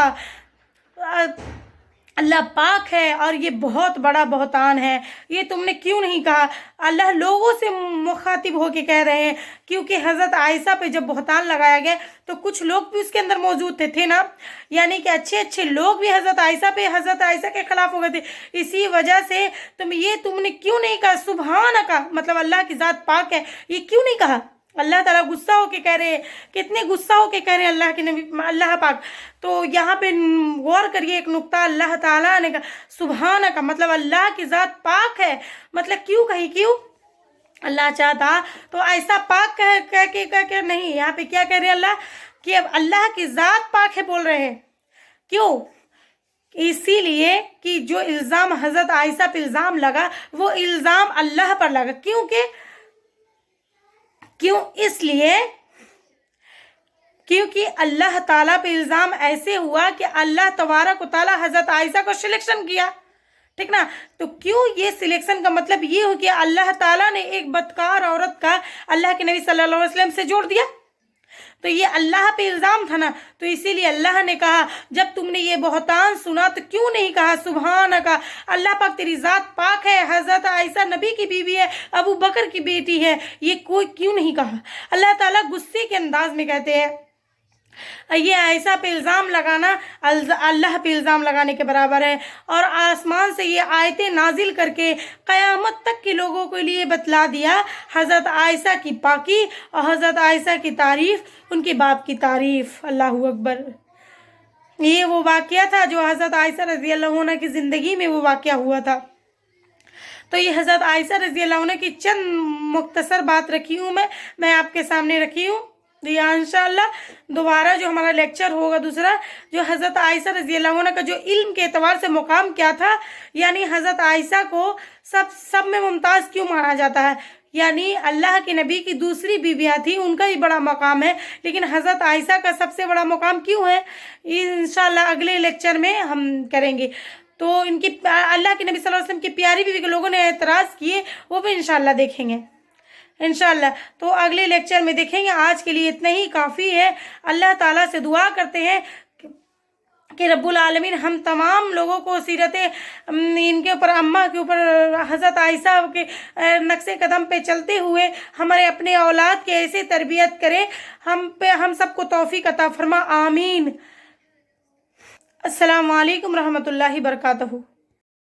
अल्लाह पाक है और ये बहुत बड़ा बहतान है, ये तुमने क्यों नहीं कहा? अल्लाह लोगों से मुखातिब होके कह रहे हैं, क्योंकि हज़रत आयशा पे जब बहतान लगाया गया तो कुछ लोग भी उसके अंदर मौजूद थे ना, यानी कि अच्छे अच्छे लोग भी हज़रत आयशा के खिलाफ हो गए थे। इसी वजह से तुमने क्यों नहीं कहा सुभानका, मतलब अल्लाह की ज़ात पाक है, ये क्यों नहीं कहा? अल्लाह ताला गुस्सा होके कह रहे हैं, कितने गुस्सा होके कह रहे हैं अल्लाह के नबी, अल्लाह पाक। तो यहाँ पे गौर करिए एक नुक्ता, अल्लाह ताला ने कहा सुभान का मतलब अल्लाह की ज़ात पाक है। मतलब क्यों कही, क्यों? अल्लाह चाहता तो ऐसा पाक कह के नहीं, यहाँ पे क्या कह रहे हैं अल्लाह कि अब अल्लाह की ज़ात पाक है बोल रहे हैं। क्यों? इसीलिए कि जो इल्ज़ाम हज़रत आयशा पे इल्ज़ाम लगा वो इल्ज़ाम अल्लाह पर लगा। क्यों? इसलिए क्योंकि अल्लाह ताला पे इल्ज़ाम ऐसे हुआ कि अल्लाह तबारक व तआला हज़रत आयशा को सिलेक्शन किया, ठीक ना। तो क्यों ये सिलेक्शन का मतलब ये हो कि अल्लाह ताला ने एक बदकार औरत का अल्लाह के नबी सल्लल्लाहु अलैहि वसल्लम से जोड़ दिया, तो ये अल्लाह पे इल्ज़ाम था ना। तो इसीलिए अल्लाह ने कहा जब तुमने ये बहतान सुना तो क्यों नहीं कहा सुभान का, अल्लाह पाक तेरी ज़ात पाक है, हज़रत आयशा नबी की बीवी है, अबू बकर की बेटी है, ये कोई क्यों नहीं कहा? अल्लाह ताला गुस्से के अंदाज में कहते हैं ये आयशा पे इल्ज़ाम लगाना अल्लाह पे इल्ज़ाम लगाने के बराबर है। और आसमान से ये आयतें नाजिल करके क़यामत तक के लोगों के लिए बतला दिया हज़रत आयशा की पाकी और हज़रत आयशा की तारीफ़, उनके बाप की तारीफ़। अल्लाहू अकबर। ये वो वाक़या था जो हज़रत आयशा रज़ी अल्लाह अन्हा की ज़िंदगी में वो वाक़या हुआ था। तो ये हज़रत आयशा रज़ी अल्लाह अन्हा की चंद मुख्तसर बात रखी हूँ, मैं आपके सामने रखी हूँ। या इंशाअल्लाह दोबारा जो हमारा लेक्चर होगा दूसरा, जो हज़रत आयशा रज़ी अल्लाह अन्हा का जो इल्म के एतबार से मुकाम क्या था, यानी हज़रत आयशा को सब में मुमताज़ क्यों माना जाता है, यानी अल्लाह के नबी की दूसरी बीवियाँ थी उनका ही बड़ा मकाम है, लेकिन हज़रत आयशा का सबसे बड़ा मकाम क्यों है, इंशाअल्लाह अगले लेक्चर में हम करेंगे। तो इनकी अल्लाह के नबी सल्लल्लाहु अलैहि वसल्लम की प्यारी बीवी के लोगों ने एतराज़ किए, वो भी इंशाअल्लाह देखेंगे इंशाअल्लाह। तो अगले लेक्चर में देखेंगे। आज के लिए इतना ही काफ़ी है। अल्लाह ताला से दुआ करते हैं कि रब्बुल आलमीन हम तमाम लोगों को सीरत इनके ऊपर, अम्मा के ऊपर, हज़रत आयशा के नक्शे कदम पे चलते हुए हमारे अपने औलाद के ऐसे तरबियत करें, हम सबको तौफीक अता फरमा। आमीन। अस्सलामु अलैकुम रहमतुल्लाहि बरकातहू।